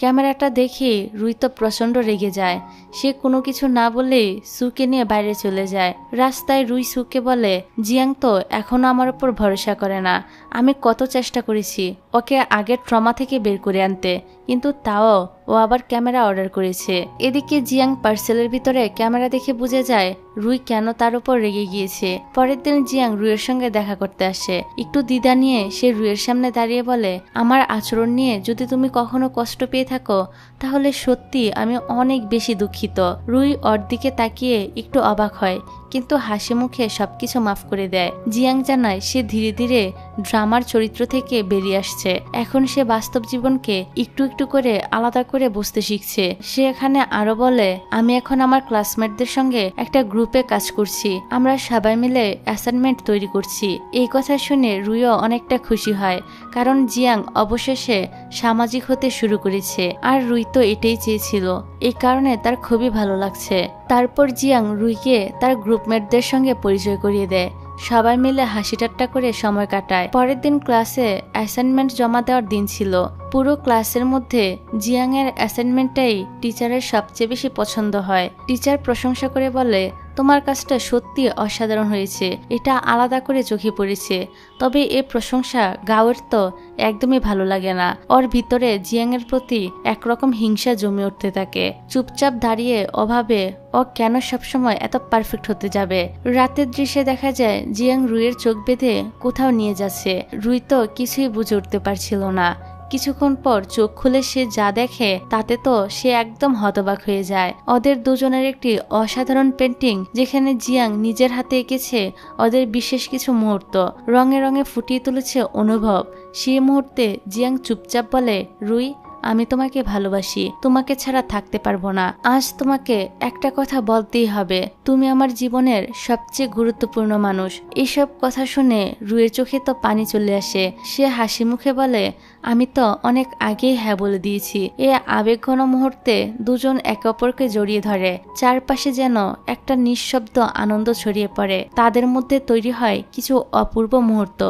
ক্যামেরাটা দেখে রুই তো প্রচন্ড রেগে যায়। সে কোনো কিছু না বলে সুকে নিয়ে বাইরে চলে যায়। রাস্তায় রুই সুকে বলে, জিয়াং তো এখনো আমার উপর ভরসা করে না। আমি কত চেষ্টা করেছি ওকে আগের ট্রমা থেকে বের করে আনতে, কিন্তু তাও ও আবার ক্যামেরা অর্ডার করেছে। এদিকে জিয়াং পার্সেলের ভিতরে ক্যামেরা দেখে বুঝে যায় রুই কেন তার উপর রেগে গিয়েছে। পরের দিন জিয়াং রুইয়ের সঙ্গে দেখা করতে আসে। একটু দ্বিধা নিয়ে সে রুইয়ের সামনে দাঁড়িয়ে বলে, আমার আচরণ নিয়ে যদি তুমি কখনো কষ্ট পেয়ে থাকো তাহলে সত্যি আমি অনেক বেশি দুঃখিত। রুই ওর দিকে তাকিয়ে একটু অবাক হয় কিন্তু হাসি মুখে সবকিছু মাফ করে দেয়। জিয়াং জানায় সে ধীরে ধীরে ড্রামার চরিত্র থেকে বেরিয়ে আসছে। এখন সে বাস্তব জীবনকে একটু একটু করে আলাদা করে বুঝতে শিখছে। সে এখানে আরো বলে, আমি এখন আমার ক্লাসমেটদের সঙ্গে একটা গ্রুপে কাজ করছি। আমরা সবাই মিলে অ্যাসাইনমেন্ট তৈরি করছি। এই কথা শুনে রুইও অনেকটা খুশি হয়, কারণ জিয়াং অবশেষে সামাজিক হতে শুরু করেছে আর রুই তো এটাই চেয়েছিল। এই কারণে তার খুবই ভালো লাগছে। তারপর জিয়াং রুইকে তার গ্রুপমেটদের সঙ্গে পরিচয় করিয়ে দেয়। সবাই মিলে হাসি ঠাট্টা করে সময় কাটায়। পরের দিন ক্লাসে অ্যাসাইনমেন্ট জমা দেওয়ার দিন ছিল। পুরো ক্লাসের মধ্যে জিয়াং এর অ্যাসাইনমেন্টটাই টিচারের সবচেয়ে বেশি পছন্দ হয়। টিচার প্রশংসা করে বলে, তোমার কাজটা সত্যি অসাধারণ হয়েছে, এটা আলাদা করে চোখে পড়েছে। তবে এ প্রশংসা গাওয়ের তো একদমই ভালো লাগে না। ওর ভিতরে জিয়াং এর প্রতি একরকম হিংসা জমে উঠতে থাকে। চুপচাপ দাঁড়িয়ে অভাবে ও কেন সবসময় এত পারফেক্ট হতে যাবে। রাতের দৃশ্যে দেখা যায় জিয়াং রুইয়ের চোখ বেঁধে কোথাও নিয়ে যাচ্ছে। রুই তো কিছুই বুঝে উঠতে পারছিল না। কিছুক্ষণ পর চোখ খুলে সে যা দেখে তাতে তো সে একদম হতবাক হয়ে যায়। ওদের দুজনের একটি অসাধারণ পেন্টিং যেখানে জিয়াং নিজের হাতে এঁকেছে ওদের বিশেষ কিছু মুহূর্ত, রঙে রঙে ফুটিয়ে তুলেছে অনুভব। সেই মুহূর্তে জিয়াং চুপচাপ বলে, রুই আমি তোমাকে ভালোবাসি, তোমাকে ছাড়া থাকতে পারবো না। আজ তোমাকে একটা কথা বলতেই হবে, তুমি আমার জীবনের সবচেয়ে গুরুত্বপূর্ণ মানুষ। এইসব কথা শুনে রুইয়ের চোখে তো পানি চলে আসে। সে হাসি মুখে বলে, আমি তো অনেক আগেই হ্যাঁ বলে দিয়েছি। এ আবেগঘন মুহূর্তে দুজন একে অপরকে জড়িয়ে ধরে। চারপাশে যেন একটা নিঃশব্দ আনন্দ ছড়িয়ে পড়ে। তাদের মধ্যে তৈরি হয় কিছু অপূর্ব মুহূর্ত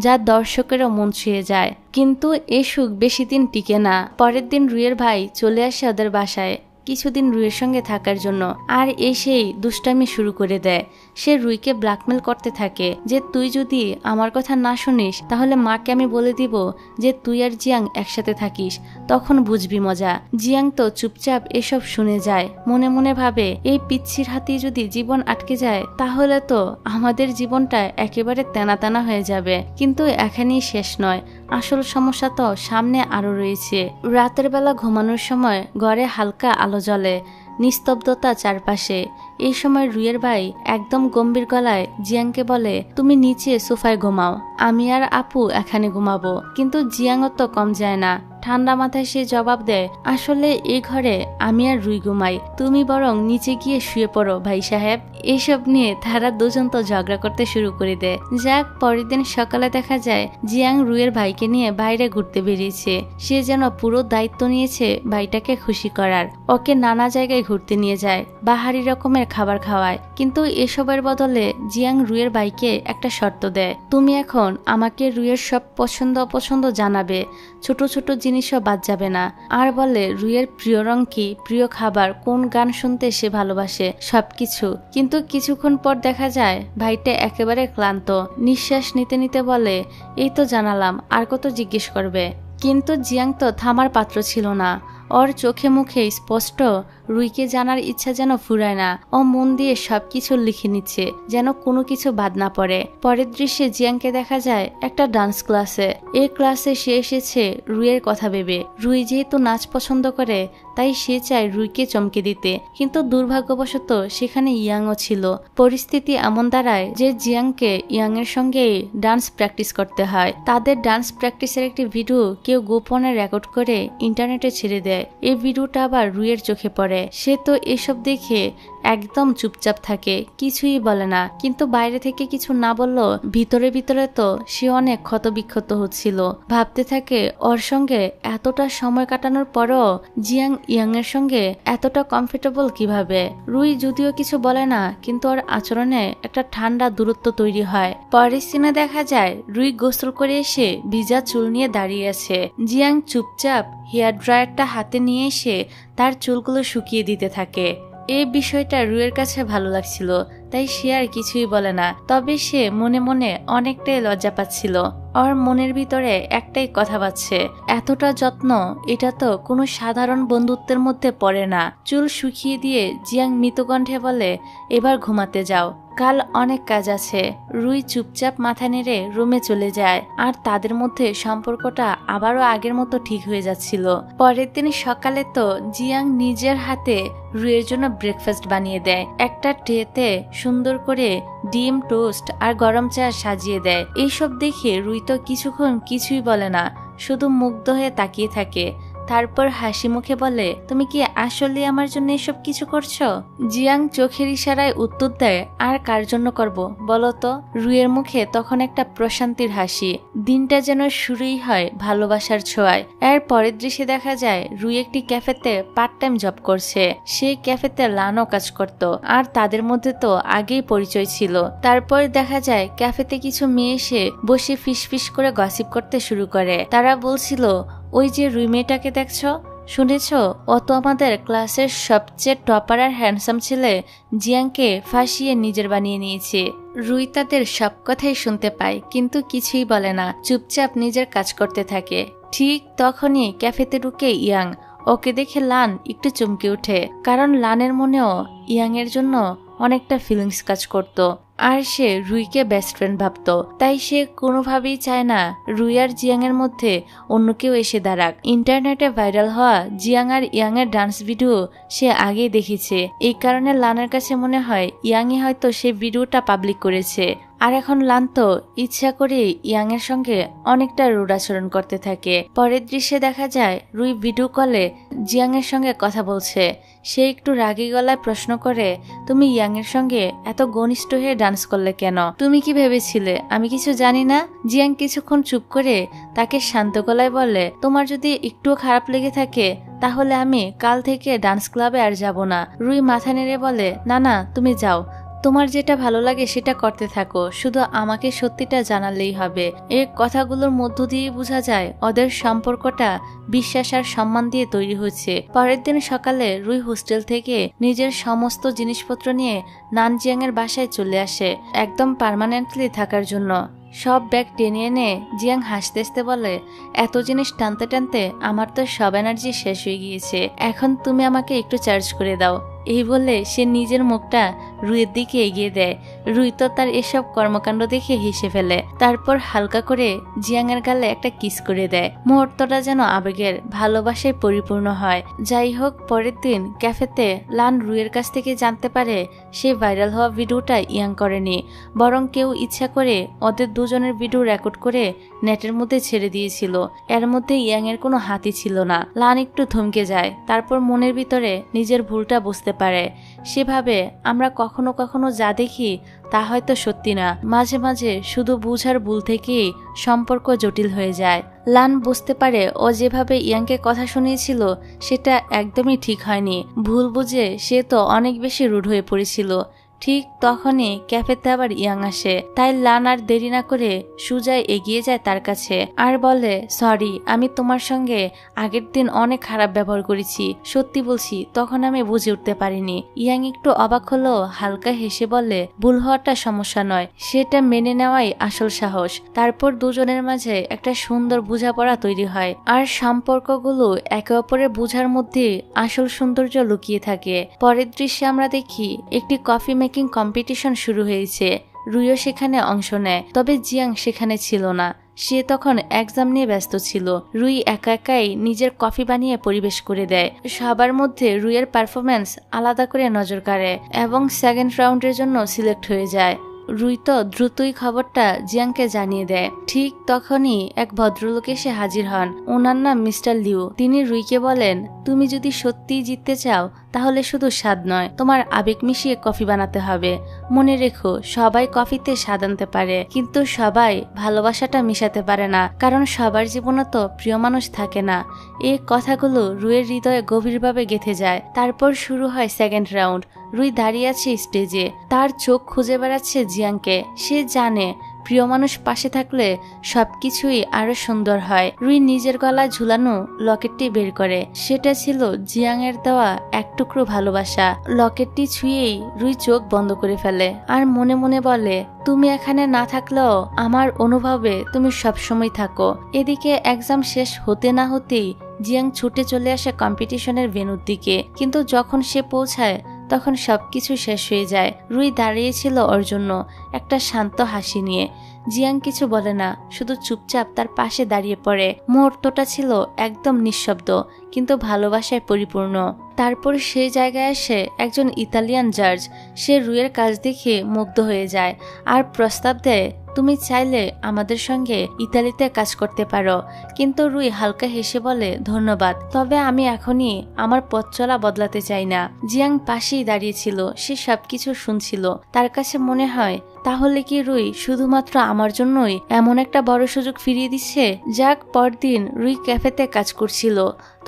যা দর্শকেরও মন ছুঁয়ে যায়। কিন্তু এই সুখ বেশি দিন টিকে না। পরের দিন রুইয়ের ভাই চলে আসে ওদের বাসায় কিছুদিন রুইয়ের সঙ্গে থাকার জন্য। আর সেই দুষ্টামি শুরু করে দেয়। সে রুইকে ব্ল্যাকমেল করতে থাকে যে তুই যদি আমার কথা না শুনিস তাহলে মাকে আমি বলে দিব যে তুই আর জিয়াং একসাথে থাকিস, তখন বুঝবি মজা। জিয়াং তো চুপচাপ এসব শুনে যায়। মনে মনে ভাবে, এই পিচ্ছির হাতে যদি জীবন আটকে যায় তাহলে তো আমাদের জীবনটা একেবারে তেনা তেনা হয়ে যাবে। কিন্তু এখানেই শেষ নয়, আসল সমস্যা তো সামনে আরো রয়েছে। রাতের বেলা ঘুমানোর সময় ঘরে হালকা আলো জ্বলে। নিস্তব্ধতা চারপাশে। এই সময় রুইয়ের ভাই একদম গম্ভীর গলায় জিয়াংকে বলে, তুমি নিচে সোফায় ঘুমাও, আমি আর আপু এখানে ঘুমাবো। কিন্তু জিয়াংও তো কম যায় না। ঠান্ডা মাথায় সে জবাব দেয়, আসলে এই ঘরে আমি আর রুই ঘুমাই, তুমি বরং নিচে গিয়ে শুয়ে পড়ো ভাই সাহেব। এইসব নিয়ে তারা দুজন তো ঝগড়া করতে শুরু করে দেয়। যাক, পরের দিন সকালে দেখা যায় জিয়াং রুইয়ের ভাইকে নিয়ে বাইরে ঘুরতে বেরিয়েছে। সে যেন পুরো দায়িত্ব নিয়েছে ভাইটাকে খুশি করার। ওকে নানা জায়গায় ঘুরতে নিয়ে যায়, বাহারি রকমের খাবার খাওয়ায়। কিন্তু এসবের বদলে জিয়াং রুইয়ের ভাইকে একটা শর্ত দেয়, তুমি এখন আমাকে রুইয়ের সব পছন্দ অপছন্দ জানাবে, ছোট ছোট জিনিসও বাদ যাবে না। আর বলে রুইয়ের প্রিয় রং কি, প্রিয় খাবার, কোন গান শুনতে সে ভালোবাসে, সবকিছু। কিন্তু কিছুক্ষণ পর দেখা যায় ভাইটা একেবারে ক্লান্ত, নিঃশ্বাস নিতে নিতে বলে, এই তো জানালাম, আর কত জিজ্ঞেস করবে। কিন্তু জিয়াং তো থামার পাত্র ছিল না। ওর চোখে মুখে স্পষ্ট রুইকে জানার ইচ্ছা যেন ফুরায় না। ও মন দিয়ে সবকিছু লিখে নিচ্ছে, যেন কোনো কিছু বাদ না পড়ে। পরের দৃশ্যে জিয়াংকে দেখা যায় একটা ডান্স ক্লাসে। এই ক্লাসে সে এসেছে রুইয়ের কথা ভেবে। রুই যেহেতু নাচ পছন্দ করে, তাই সে চায় রুইকে চমকে দিতে। কিন্তু দুর্ভাগ্যবশত সেখানে ইয়াংও ছিল। পরিস্থিতি এমন দাঁড়ায় যে জিয়াংকে ইয়াংয়ের সঙ্গে ডান্স প্র্যাকটিস করতে হয়। তাদের ডান্স প্র্যাকটিসের একটি ভিডিও কেউ গোপনে রেকর্ড করে ইন্টারনেটে ছেড়ে দেয়। এই ভিডিওটা আবার রুইয়ের চোখে পড়ে। সে তো এসব দেখে একদম চুপচাপ থাকে, কিছুই বলে না। কিন্তু বাইরে থেকে কিছু না বললেও ভিতরে ভিতরে তো সে অনেক ক্ষতবিক্ষত হচ্ছিল। ভাবতে থাকে ওর সঙ্গে এতটা সময় কাটানোর পরও জিয়াং ইয়াংয়ের সঙ্গে এতটা কমফোর্টেবল কিভাবে। রুই যদিও কিছু বলে না, কিন্তু ওর আচরণে একটা ঠান্ডা দূরত্ব তৈরি হয়। পরের সিনে দেখা যায় রুই গোসল করে এসে ভিজা চুল নিয়ে দাঁড়িয়ে আছে। জিয়াং চুপচাপ হেয়ার ড্রায়ারটা হাতে নিয়ে এসে তার চুলগুলো শুকিয়ে দিতে থাকে। এই বিষয়টা রুইয়ের কাছে ভালো লাগছিল, তাই সে আর কিছুই বলে না। তবে সে মনে মনে অনেকটাই লজ্জা পাচ্ছিল। ওর মনের ভিতরে একটাই কথা বাজছে, এতটা যত্ন, এটা তো কোনো সাধারণ বন্ধুত্বের মধ্যে পড়ে না। চুল শুকিয়ে দিয়ে জিয়াং মৃতকণ্ঠে বলে, এবার ঘুমাতে যাও, কাল অনেক কাজ আছে। রুই চুপচাপ মাথা নেড়ে রুমে চলে যায়। আর তাদের মধ্যে সম্পর্কটা আবারও আগের মতো ঠিক হয়ে যাচ্ছিল। পরের দিন সকালে তো জিয়াং নিজের হাতে রুইয়ের জন্য ব্রেকফাস্ট বানিয়ে দেয়। একটা ট্রেতে সুন্দর করে ডিম, টোস্ট আর গরম চা সাজিয়ে দেয়। এইসব দেখে রুই তো কিছুক্ষণ কিছুই বলে না, শুধু মুগ্ধ হয়ে তাকিয়ে থাকে। তারপর হাসি মুখে বলে, তুমি কি আসলে আমার জন্য এসব কিছু করছো? জিয়াং চোখের ইশারায় উত্তর দেয়, আর কার জন্য করব বলো তো? রুইয়ের মুখে তখন একটা প্রশান্তির হাসি। দিনটা যেন শুরুই হয় ভালোবাসার ছোঁয়ায়। এর পরের দৃশ্যে দেখা যায় রুই একটি ক্যাফেতে পার্ট টাইম জব করছে। সেই ক্যাফেতে লানও কাজ করত, আর তাদের মধ্যে তো আগেই পরিচয় ছিল। তারপর দেখা যায় ক্যাফেতে কিছু মেয়ে এসে বসে ফিসফিস করে গসিপ করতে শুরু করে। তারা বলছিল, ওই যে রুই মেয়েটাকে দেখছো, শুনেছ ও তো আমাদের ক্লাসের সবচেয়ে টপার আর হ্যান্ডসাম ছেলে জিয়াংকে ফাঁসিয়ে নিজের বানিয়ে নিয়েছে। রুই তাদের সব কথাই শুনতে পায়, কিন্তু কিছুই বলে না, চুপচাপ নিজের কাজ করতে থাকে। ঠিক তখনই ক্যাফেতে ঢুকে ইয়াং। ওকে দেখে লান একটু চমকে ওঠে, কারণ লানের মনেও ইয়াং এর জন্য অনেকটা ফিলিংস কাজ করত। আর সে রুইকে বেস্ট ফ্রেন্ড ভাবত। তাই সে কোনোভাবেই চায় না রুই আর জিয়াং এর মধ্যে অন্য কেউ এসে দাঁড়াক। ইন্টারনেটে ভাইরাল হওয়া জিয়াং আর ইয়াং এর ডান্স ভিডিও সে আগেই দেখেছে। এই কারণে লানের কাছে মনে হয় ইয়াংই হয়তো সে ভিডিওটা পাবলিক করেছে। আর এখন লান তো ইচ্ছা করে ইয়াং এর সঙ্গে অনেকটা রুড আচরণ করতে থাকে। পরের দৃশ্যে দেখা যায় রুই ভিডিও কলে জিয়াং এর সঙ্গে কথা বলছে। সে একটু রাগী গলায় প্রশ্ন করে, তুমি ইয়াং এর সঙ্গে এত ঘনিষ্ঠ হয়ে ডান্স করলে কেন? তুমি কি ভেবেছিলে আমি কিছু জানি না? জিয়াং কিছুক্ষণ চুপ করে তাকে শান্ত গলায় বলে, তোমার যদি একটুও খারাপ লেগে থাকে তাহলে আমি কাল থেকে ডান্স ক্লাবে আর যাব না। রুই মাথা নেড়ে বলে, না না, তুমি যাও, তোমার যেটা ভালো লাগে সেটা করতে থাকো, শুধু আমাকে সত্যিটা জানালেই হবে। এই কথাগুলোর মধ্য দিয়ে বোঝা যায় ওদের সম্পর্কটা বিশ্বাস আর সম্মান দিয়ে তৈরি হচ্ছে। পরের দিন সকালে রুই হোস্টেল থেকে নিজের সমস্ত জিনিসপত্র নিয়ে নানজিয়াং এর বাসায় চলে আসে, একদম পার্মানেন্টলি থাকার জন্য। সব ব্যাগ টেনে এনে জিয়াং হাসতে হাসতে বলে, এত জিনিস টানতে টানতে আমার তো সব এনার্জি শেষ হয়ে গিয়েছে, এখন তুমি আমাকে একটু চার্জ করে দাও। এই বলে সে নিজের মুখটা রুইয়ের দিকে এগিয়ে দেয়। রুই তো তার এসব কর্মকাণ্ড দেখে হেসে ফেলে। তারপর হালকা করে জিয়াংয়ের গালে একটা কিস করে দেয়। মুহূর্তটা যেন আবেগের ভালোবাসায় পরিপূর্ণ হয়। যাই হোক, পরের দিন ক্যাফেতে লান রুইয়ের কাছ থেকে জানতে পারে সে ভাইরাল হওয়া ভিডিওটা ইয়াং করেনি, বরং কেউ ইচ্ছা করে ওদের দুজনের ভিডিও রেকর্ড করে নেটের মধ্যে ছেড়ে দিয়েছিল। এর মধ্যে ইয়াংয়ের কোনো হাতই ছিল না। লান একটু থমকে যায়, তারপর মনের ভিতরে নিজের ভুলটা বুঝতে পারে। সেভাবে আমরা কখনো কখনো যা দেখি তা হয়তো সত্যি না, মাঝে মাঝে শুধু বুঝার ভুল থেকেই সম্পর্ক জটিল হয়ে যায়। লান বুঝতে পারে ও যেভাবে ইয়াংকে কথা শুনিয়েছিল সেটা একদমই ঠিক হয়নি। ভুল বুঝে সে তো অনেক বেশি রুড হয়ে পড়েছিল। ঠিক তখনই ক্যাফেতে আবার ইয়াং আসে, তাই লান আর দেরি না করে সুজায় এগিয়ে যায় তার কাছে আর বলে, সরি, আমি তোমার সঙ্গে আগের দিন অনেক খারাপ ব্যবহার করেছি, সত্যি বলছি, তখন আমি বুঝে উঠতে পারিনি। ইয়াং একটু অবাক হলো, হালকা হেসে বলে, ভুল হওয়াটা সমস্যা নয়, সেটা মেনে নেওয়াই আসল সাহস। তারপর দুজনের মাঝে একটা সুন্দর বোঝাপড়া তৈরি হয়, আর সম্পর্কগুলো একে অপরের বোঝার মধ্যে আসল সৌন্দর্য লুকিয়ে থাকে। পরের দৃশ্যে আমরা দেখি একটি কফি মেকিং কম্পিটিশন শুরু হয়েছে। রুইও সেখানে অংশ নেয়, তবে জিয়াং সেখানে ছিল না। সে তখন এক্সাম নিয়ে ব্যস্ত ছিল। রুই একা একাই নিজের কফি বানিয়ে পরিবেশ করে দেয়। সবার মধ্যে রুইয়ের পারফরমেন্স আলাদা করে নজর কাড়ে এবং সেকেন্ড রাউন্ডের জন্য সিলেক্ট হয়ে যায়। রুই তো দ্রুতই খবরটা জিয়াংকে জানিয়ে দেয়। ঠিক তখনই এক ভদ্রলোক এসে হাজির হন। ওনার নাম মিস্টার লিউ। তিনি রুইকে বলেন, তুমি যদি সত্যিই জিততে চাও তাহলে শুধু স্বাদ নয়, তোমার আবেগ মিশিয়ে কফি বানাতে হবে। মনে রেখো, সবাই কফিতে স্বাদ আনতে পারে, কিন্তু সবাই ভালোবাসাটা মিশাতে পারে না, কারণ সবার জীবনে তো প্রিয় মানুষ থাকে না। এই কথাগুলো রুইয়ের হৃদয়ে গভীরভাবে গেঁথে যায়। তারপর শুরু হয় সেকেন্ড রাউন্ড। রুই দাঁড়িয়ে আছে স্টেজে, তার চোখ খুঁজে বেড়াচ্ছে জিয়াংকে। সে জানে প্রিয় মানুষ পাশে থাকলে সবকিছুই আরো সুন্দর হয়। রুই নিজের গলায় ঝুলানো লকেটটি বের করে। সেটা ছিল জিয়াং এর দেওয়া এক টুকরো ভালোবাসা। লকেটটি ছুঁয়েই রুই চোখ বন্ধ করে ফেলে আর মনে মনে বলে, তুমি এখানে না থাকলেও আমার অনুভবে তুমি সবসময় থাকো। এদিকে এক্সাম শেষ হতে না হতেই জিয়াং ছুটে চলে আসে কম্পিটিশনের ভেন্যুর দিকে, কিন্তু যখন সে পৌঁছায় তখন সবকিছু শেষ হয়ে যায়। রুই দাঁড়িয়েছিল ওর জন্য একটা শান্ত হাসি নিয়ে। জিয়াং কিছু বলে না, শুধু চুপচাপ তার পাশে দাঁড়িয়ে পড়ে। মুহূর্তটা ছিল একদম নিঃশব্দ, কিন্তু ভালোবাসায় পরিপূর্ণ। তারপর সেই জায়গায় এসে একজন ইতালিয়ান জাজ। সে রুইয়ের কাজ দেখে মুগ্ধ হয়ে যায় আর প্রস্তাব দেয়, তুমি চাইলে আমাদের সঙ্গে ইতালিতে কাজ করতে পারো। কিন্তু রুই হালকা হেসে বলে, ধন্যবাদ, তবে আমি এখনই আমার পথ চলা বদলাতে চাই না। জিয়াং পাশেই দাঁড়িয়েছিল, সে সবকিছু শুনছিল। তার কাছে মনে হয়, তাহলে কি রুই শুধুমাত্র আমার জন্যই এমন একটা বড় সুযোগ ফিরিয়ে দিচ্ছে? যাক, পরদিন রুই ক্যাফেতে কাজ করছিল।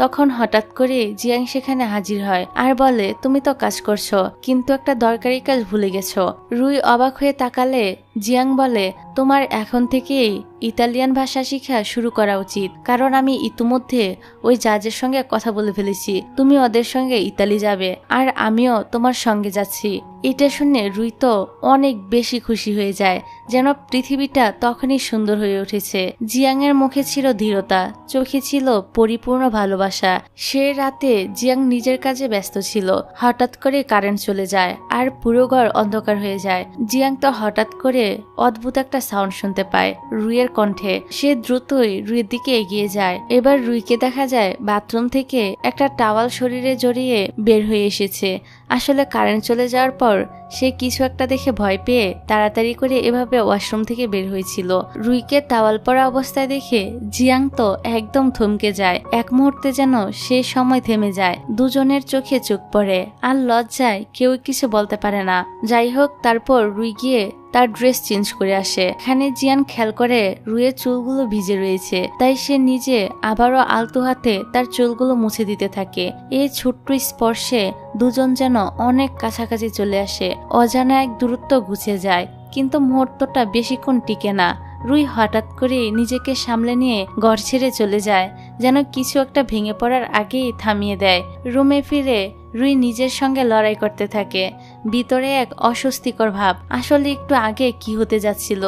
তখন হঠাৎ করে জিয়াং সেখানে হাজির হয় আর বলে, তুমি তো কাজ করছো, কিন্তু একটা দরকারি কাজ ভুলে গেছো। রুই অবাক হয়ে তাকালে জিয়াং বলে, তোমার এখন থেকেই ইতালিয়ান ভাষা শিক্ষা শুরু করা উচিত, কারণ আমি ইতিমধ্যে ওই জাজের সঙ্গে কথা বলে ফেলেছি। তুমি ওদের সঙ্গে ইতালি যাবে আর আমিও তোমার সঙ্গে যাচ্ছি। এটা শুনে রুই তো অনেক বেশি খুশি হয়ে যায়, যেন পৃথিবীটা তখনই সুন্দর হয়ে উঠেছে। জিয়াং এর মুখে ছিল দৃঢ়তা, চোখে ছিল পরিপূর্ণ ভালোবাসা। সে রাতে জিয়াং নিজের কাজে ব্যস্ত ছিল। হঠাৎ করে কারেন্ট চলে যায় আর পুরো ঘর অন্ধকার হয়ে যায়। জিয়াং তো হঠাৎ করে অদ্ভুত একটা সাউন্ড শুনতে পায় রুইয়ের কণ্ঠে। সে দ্রুতই রুইয়ের দিকে এগিয়ে যায়। এবার রুইকে দেখা যায় বাথরুম থেকে একটা টাওয়াল শরীরে জড়িয়ে বের হয়ে এসেছে। আসলে কারেন্ট চলে যাওয়ার পর সে কিছু একটা দেখে ভয় পেয়ে তাড়াতাড়ি করে এভাবে ওয়াশরুম থেকে বের হয়েছিল। রুইকে টাওয়াল পরা অবস্থায় দেখে জিয়াং তো একদম থমকে যায়। এক মুহূর্তে যেন সে সময় থেমে যায়। দুজনের চোখে চোখ পড়ে আর লজ্জায় কেউ কিছু বলতে পারে না। যাই হোক, তারপর রুই গিয়ে তার ড্রেস চেঞ্জ করে আসে। এখানে জিয়ান খেয়াল করে রুইয়ের চুলগুলো ভিজে রয়েছে, তাই সে নিজে আবারও আলতো হাতে তার চুলগুলো মুছে দিতে থাকে। এই ছোট্ট স্পর্শে দুজন যেন অনেক কাছাকাছি চলে আসে। অজানা এক দূরত্ব ঘুচে যায়, কিন্তু মুহূর্তটা বেশিক্ষণ টিকে না। রুই হঠাৎ করে নিজেকে সামলে নিয়ে ঘর ছেড়ে চলে যায়, যেন কিছু একটা ভেঙে পড়ার আগেই থামিয়ে দেয়। রুমে ফিরে রুই নিজের সঙ্গে লড়াই করতে থাকে। ভিতরে এক অস্বস্তিকর ভাব, আসলে একটু আগে কি হতে যাচ্ছিল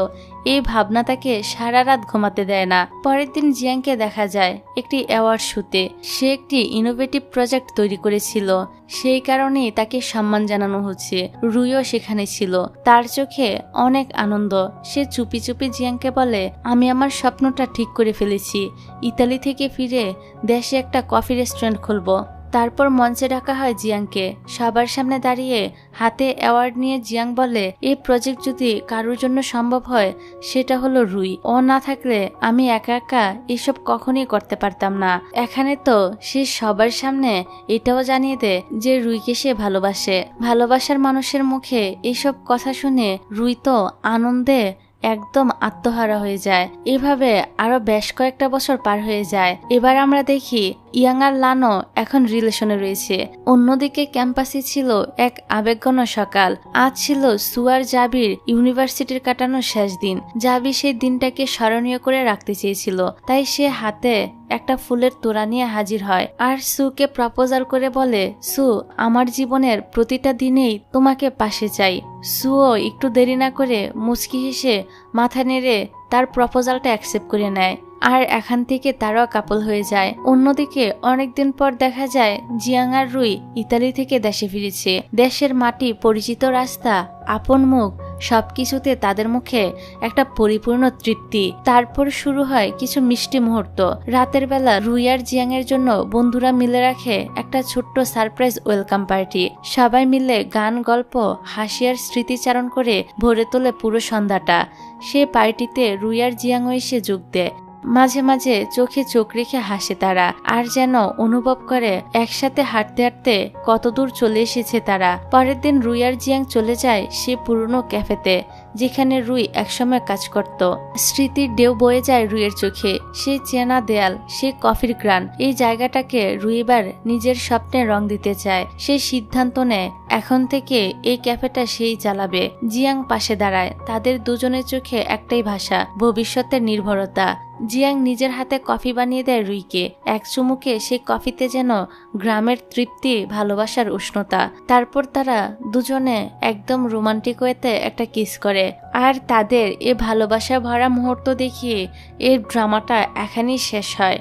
এই ভাবনা তাকে সারা রাত ঘুমাতে দেয় না। পরের দিন জিয়াংকে দেখা যায় একটি অ্যাওয়ার্ড শোতে। সে একটি ইনোভেটিভ প্রজেক্ট তৈরি করেছিল, সেই কারণেই তাকে সম্মান জানানো হচ্ছে। রুইও সেখানে ছিল, তার চোখে অনেক আনন্দ। সে চুপি চুপি জিয়াংকে বলে, আমি আমার স্বপ্নটা ঠিক করে ফেলেছি, ইতালি থেকে ফিরে দেশে একটা কফি রেস্টুরেন্ট খুলব। তারপর মঞ্চে ডাকা হয় জিয়াংকে। সবার সামনে দাঁড়িয়ে হাতে অ্যাওয়ার্ড নিয়ে জিয়াং বলে, এই প্রজেক্ট যদি কারোর জন্য সম্ভব হয় সেটা হলো রুই। ও না থাকলে আমি একা একা এসব কখনই করতে পারতাম না। এখানে তো সে সবার সামনে এটাও জানিয়ে দেয় যে রুইকে সে ভালোবাসে। ভালোবাসার মানুষের মুখে এসব কথা শুনে রুই তো আনন্দে একদম আত্মহারা হয়ে যায়। এভাবে আরো বেশ কয়েকটা বছর পার হয়ে যায়। এবার আমরা দেখি ইয়াং আর লানো এখন রিলেশনে রয়েছে। অন্যদিকে ক্যাম্পাসে ছিল এক আবেগঘন সকাল। আজ ছিল সুয়ার জাবির ইউনিভার্সিটির কাটানোর শেষ দিন। জাবি সেই দিনটাকে স্মরণীয় করে রাখতে চেয়েছিল, তাই সে হাতে একটা ফুলের তোড়া নিয়ে হাজির হয় আর সুকে প্রপোজাল করে বলে, সু, আমার জীবনের প্রতিটা দিনেই তোমাকে পাশে চাই। সুও একটু দেরি না করে মুচকি হেসে মাথা নেড়ে তার প্রপোজালটা অ্যাকসেপ্ট করে নেয়। আর এখান থেকে তারাও কাপল হয়ে যায়। অন্যদিকে অনেকদিন পর দেখা যায় জিয়াং আর রুই ইতালি থেকে দেশে ফিরেছে। দেশের মাটি, পরিচিত রাস্তা, আপন মুখ, সবকিছুতে তাদের মুখে একটা পরিপূর্ণ তৃপ্তি। তারপর শুরু হয় কিছু মিষ্টি মুহূর্ত। রাতের বেলা রুই আর জিয়াং এর জন্য বন্ধুরা মিলে রাখে একটা ছোট্ট সারপ্রাইজ ওয়েলকাম পার্টি। সবাই মিলে গান, গল্প, হাসি আর স্মৃতিচারণ করে ভরে তোলে পুরো সন্ধ্যাটা। সে পার্টিতে রুই আর জিয়াংও এসে যোগ দেয়। মাঝে মাঝে চোখে চোখ রেখে হাসে তারা, আর যেন অনুভব করে একসাথে হাঁটতে হাঁটতে কত দূর চলে এসেছে তারা। পরের দিন রুই আর জিয়াং চলে যায় সে পুরনো ক্যাফেতে, যেখানে রুই একসময় কাজ করত। স্মৃতির ঢেউ বয়ে যায় রুইয়ের চোখে। সে চেনা দেয়াল, সে কফির গ্রান, এই জায়গাটাকে রুই এবার নিজের স্বপ্নে রং দিতে চায়। সে সিদ্ধান্ত নেয় এখন থেকে এই ক্যাফেটা সেই চালাবে। জিয়াং পাশে দাঁড়ায়। তাদের দুজনের চোখে একটাই ভাষা, ভবিষ্যতের নির্ভরতা। জিয়াং নিজের হাতে কফি বানিয়ে দেয় রুইকে। এক চুমুকে সেই কফিতে যেন গ্রামের তৃপ্তি, ভালোবাসার উষ্ণতা। তারপর তারা দুজনে একদম রোমান্টিক ওয়েতে একটা কিস করে। আর তাদের এ ভালোবাসা ভরা মুহূর্ত দেখিয়ে এর ড্রামাটা এখানেই শেষ হয়।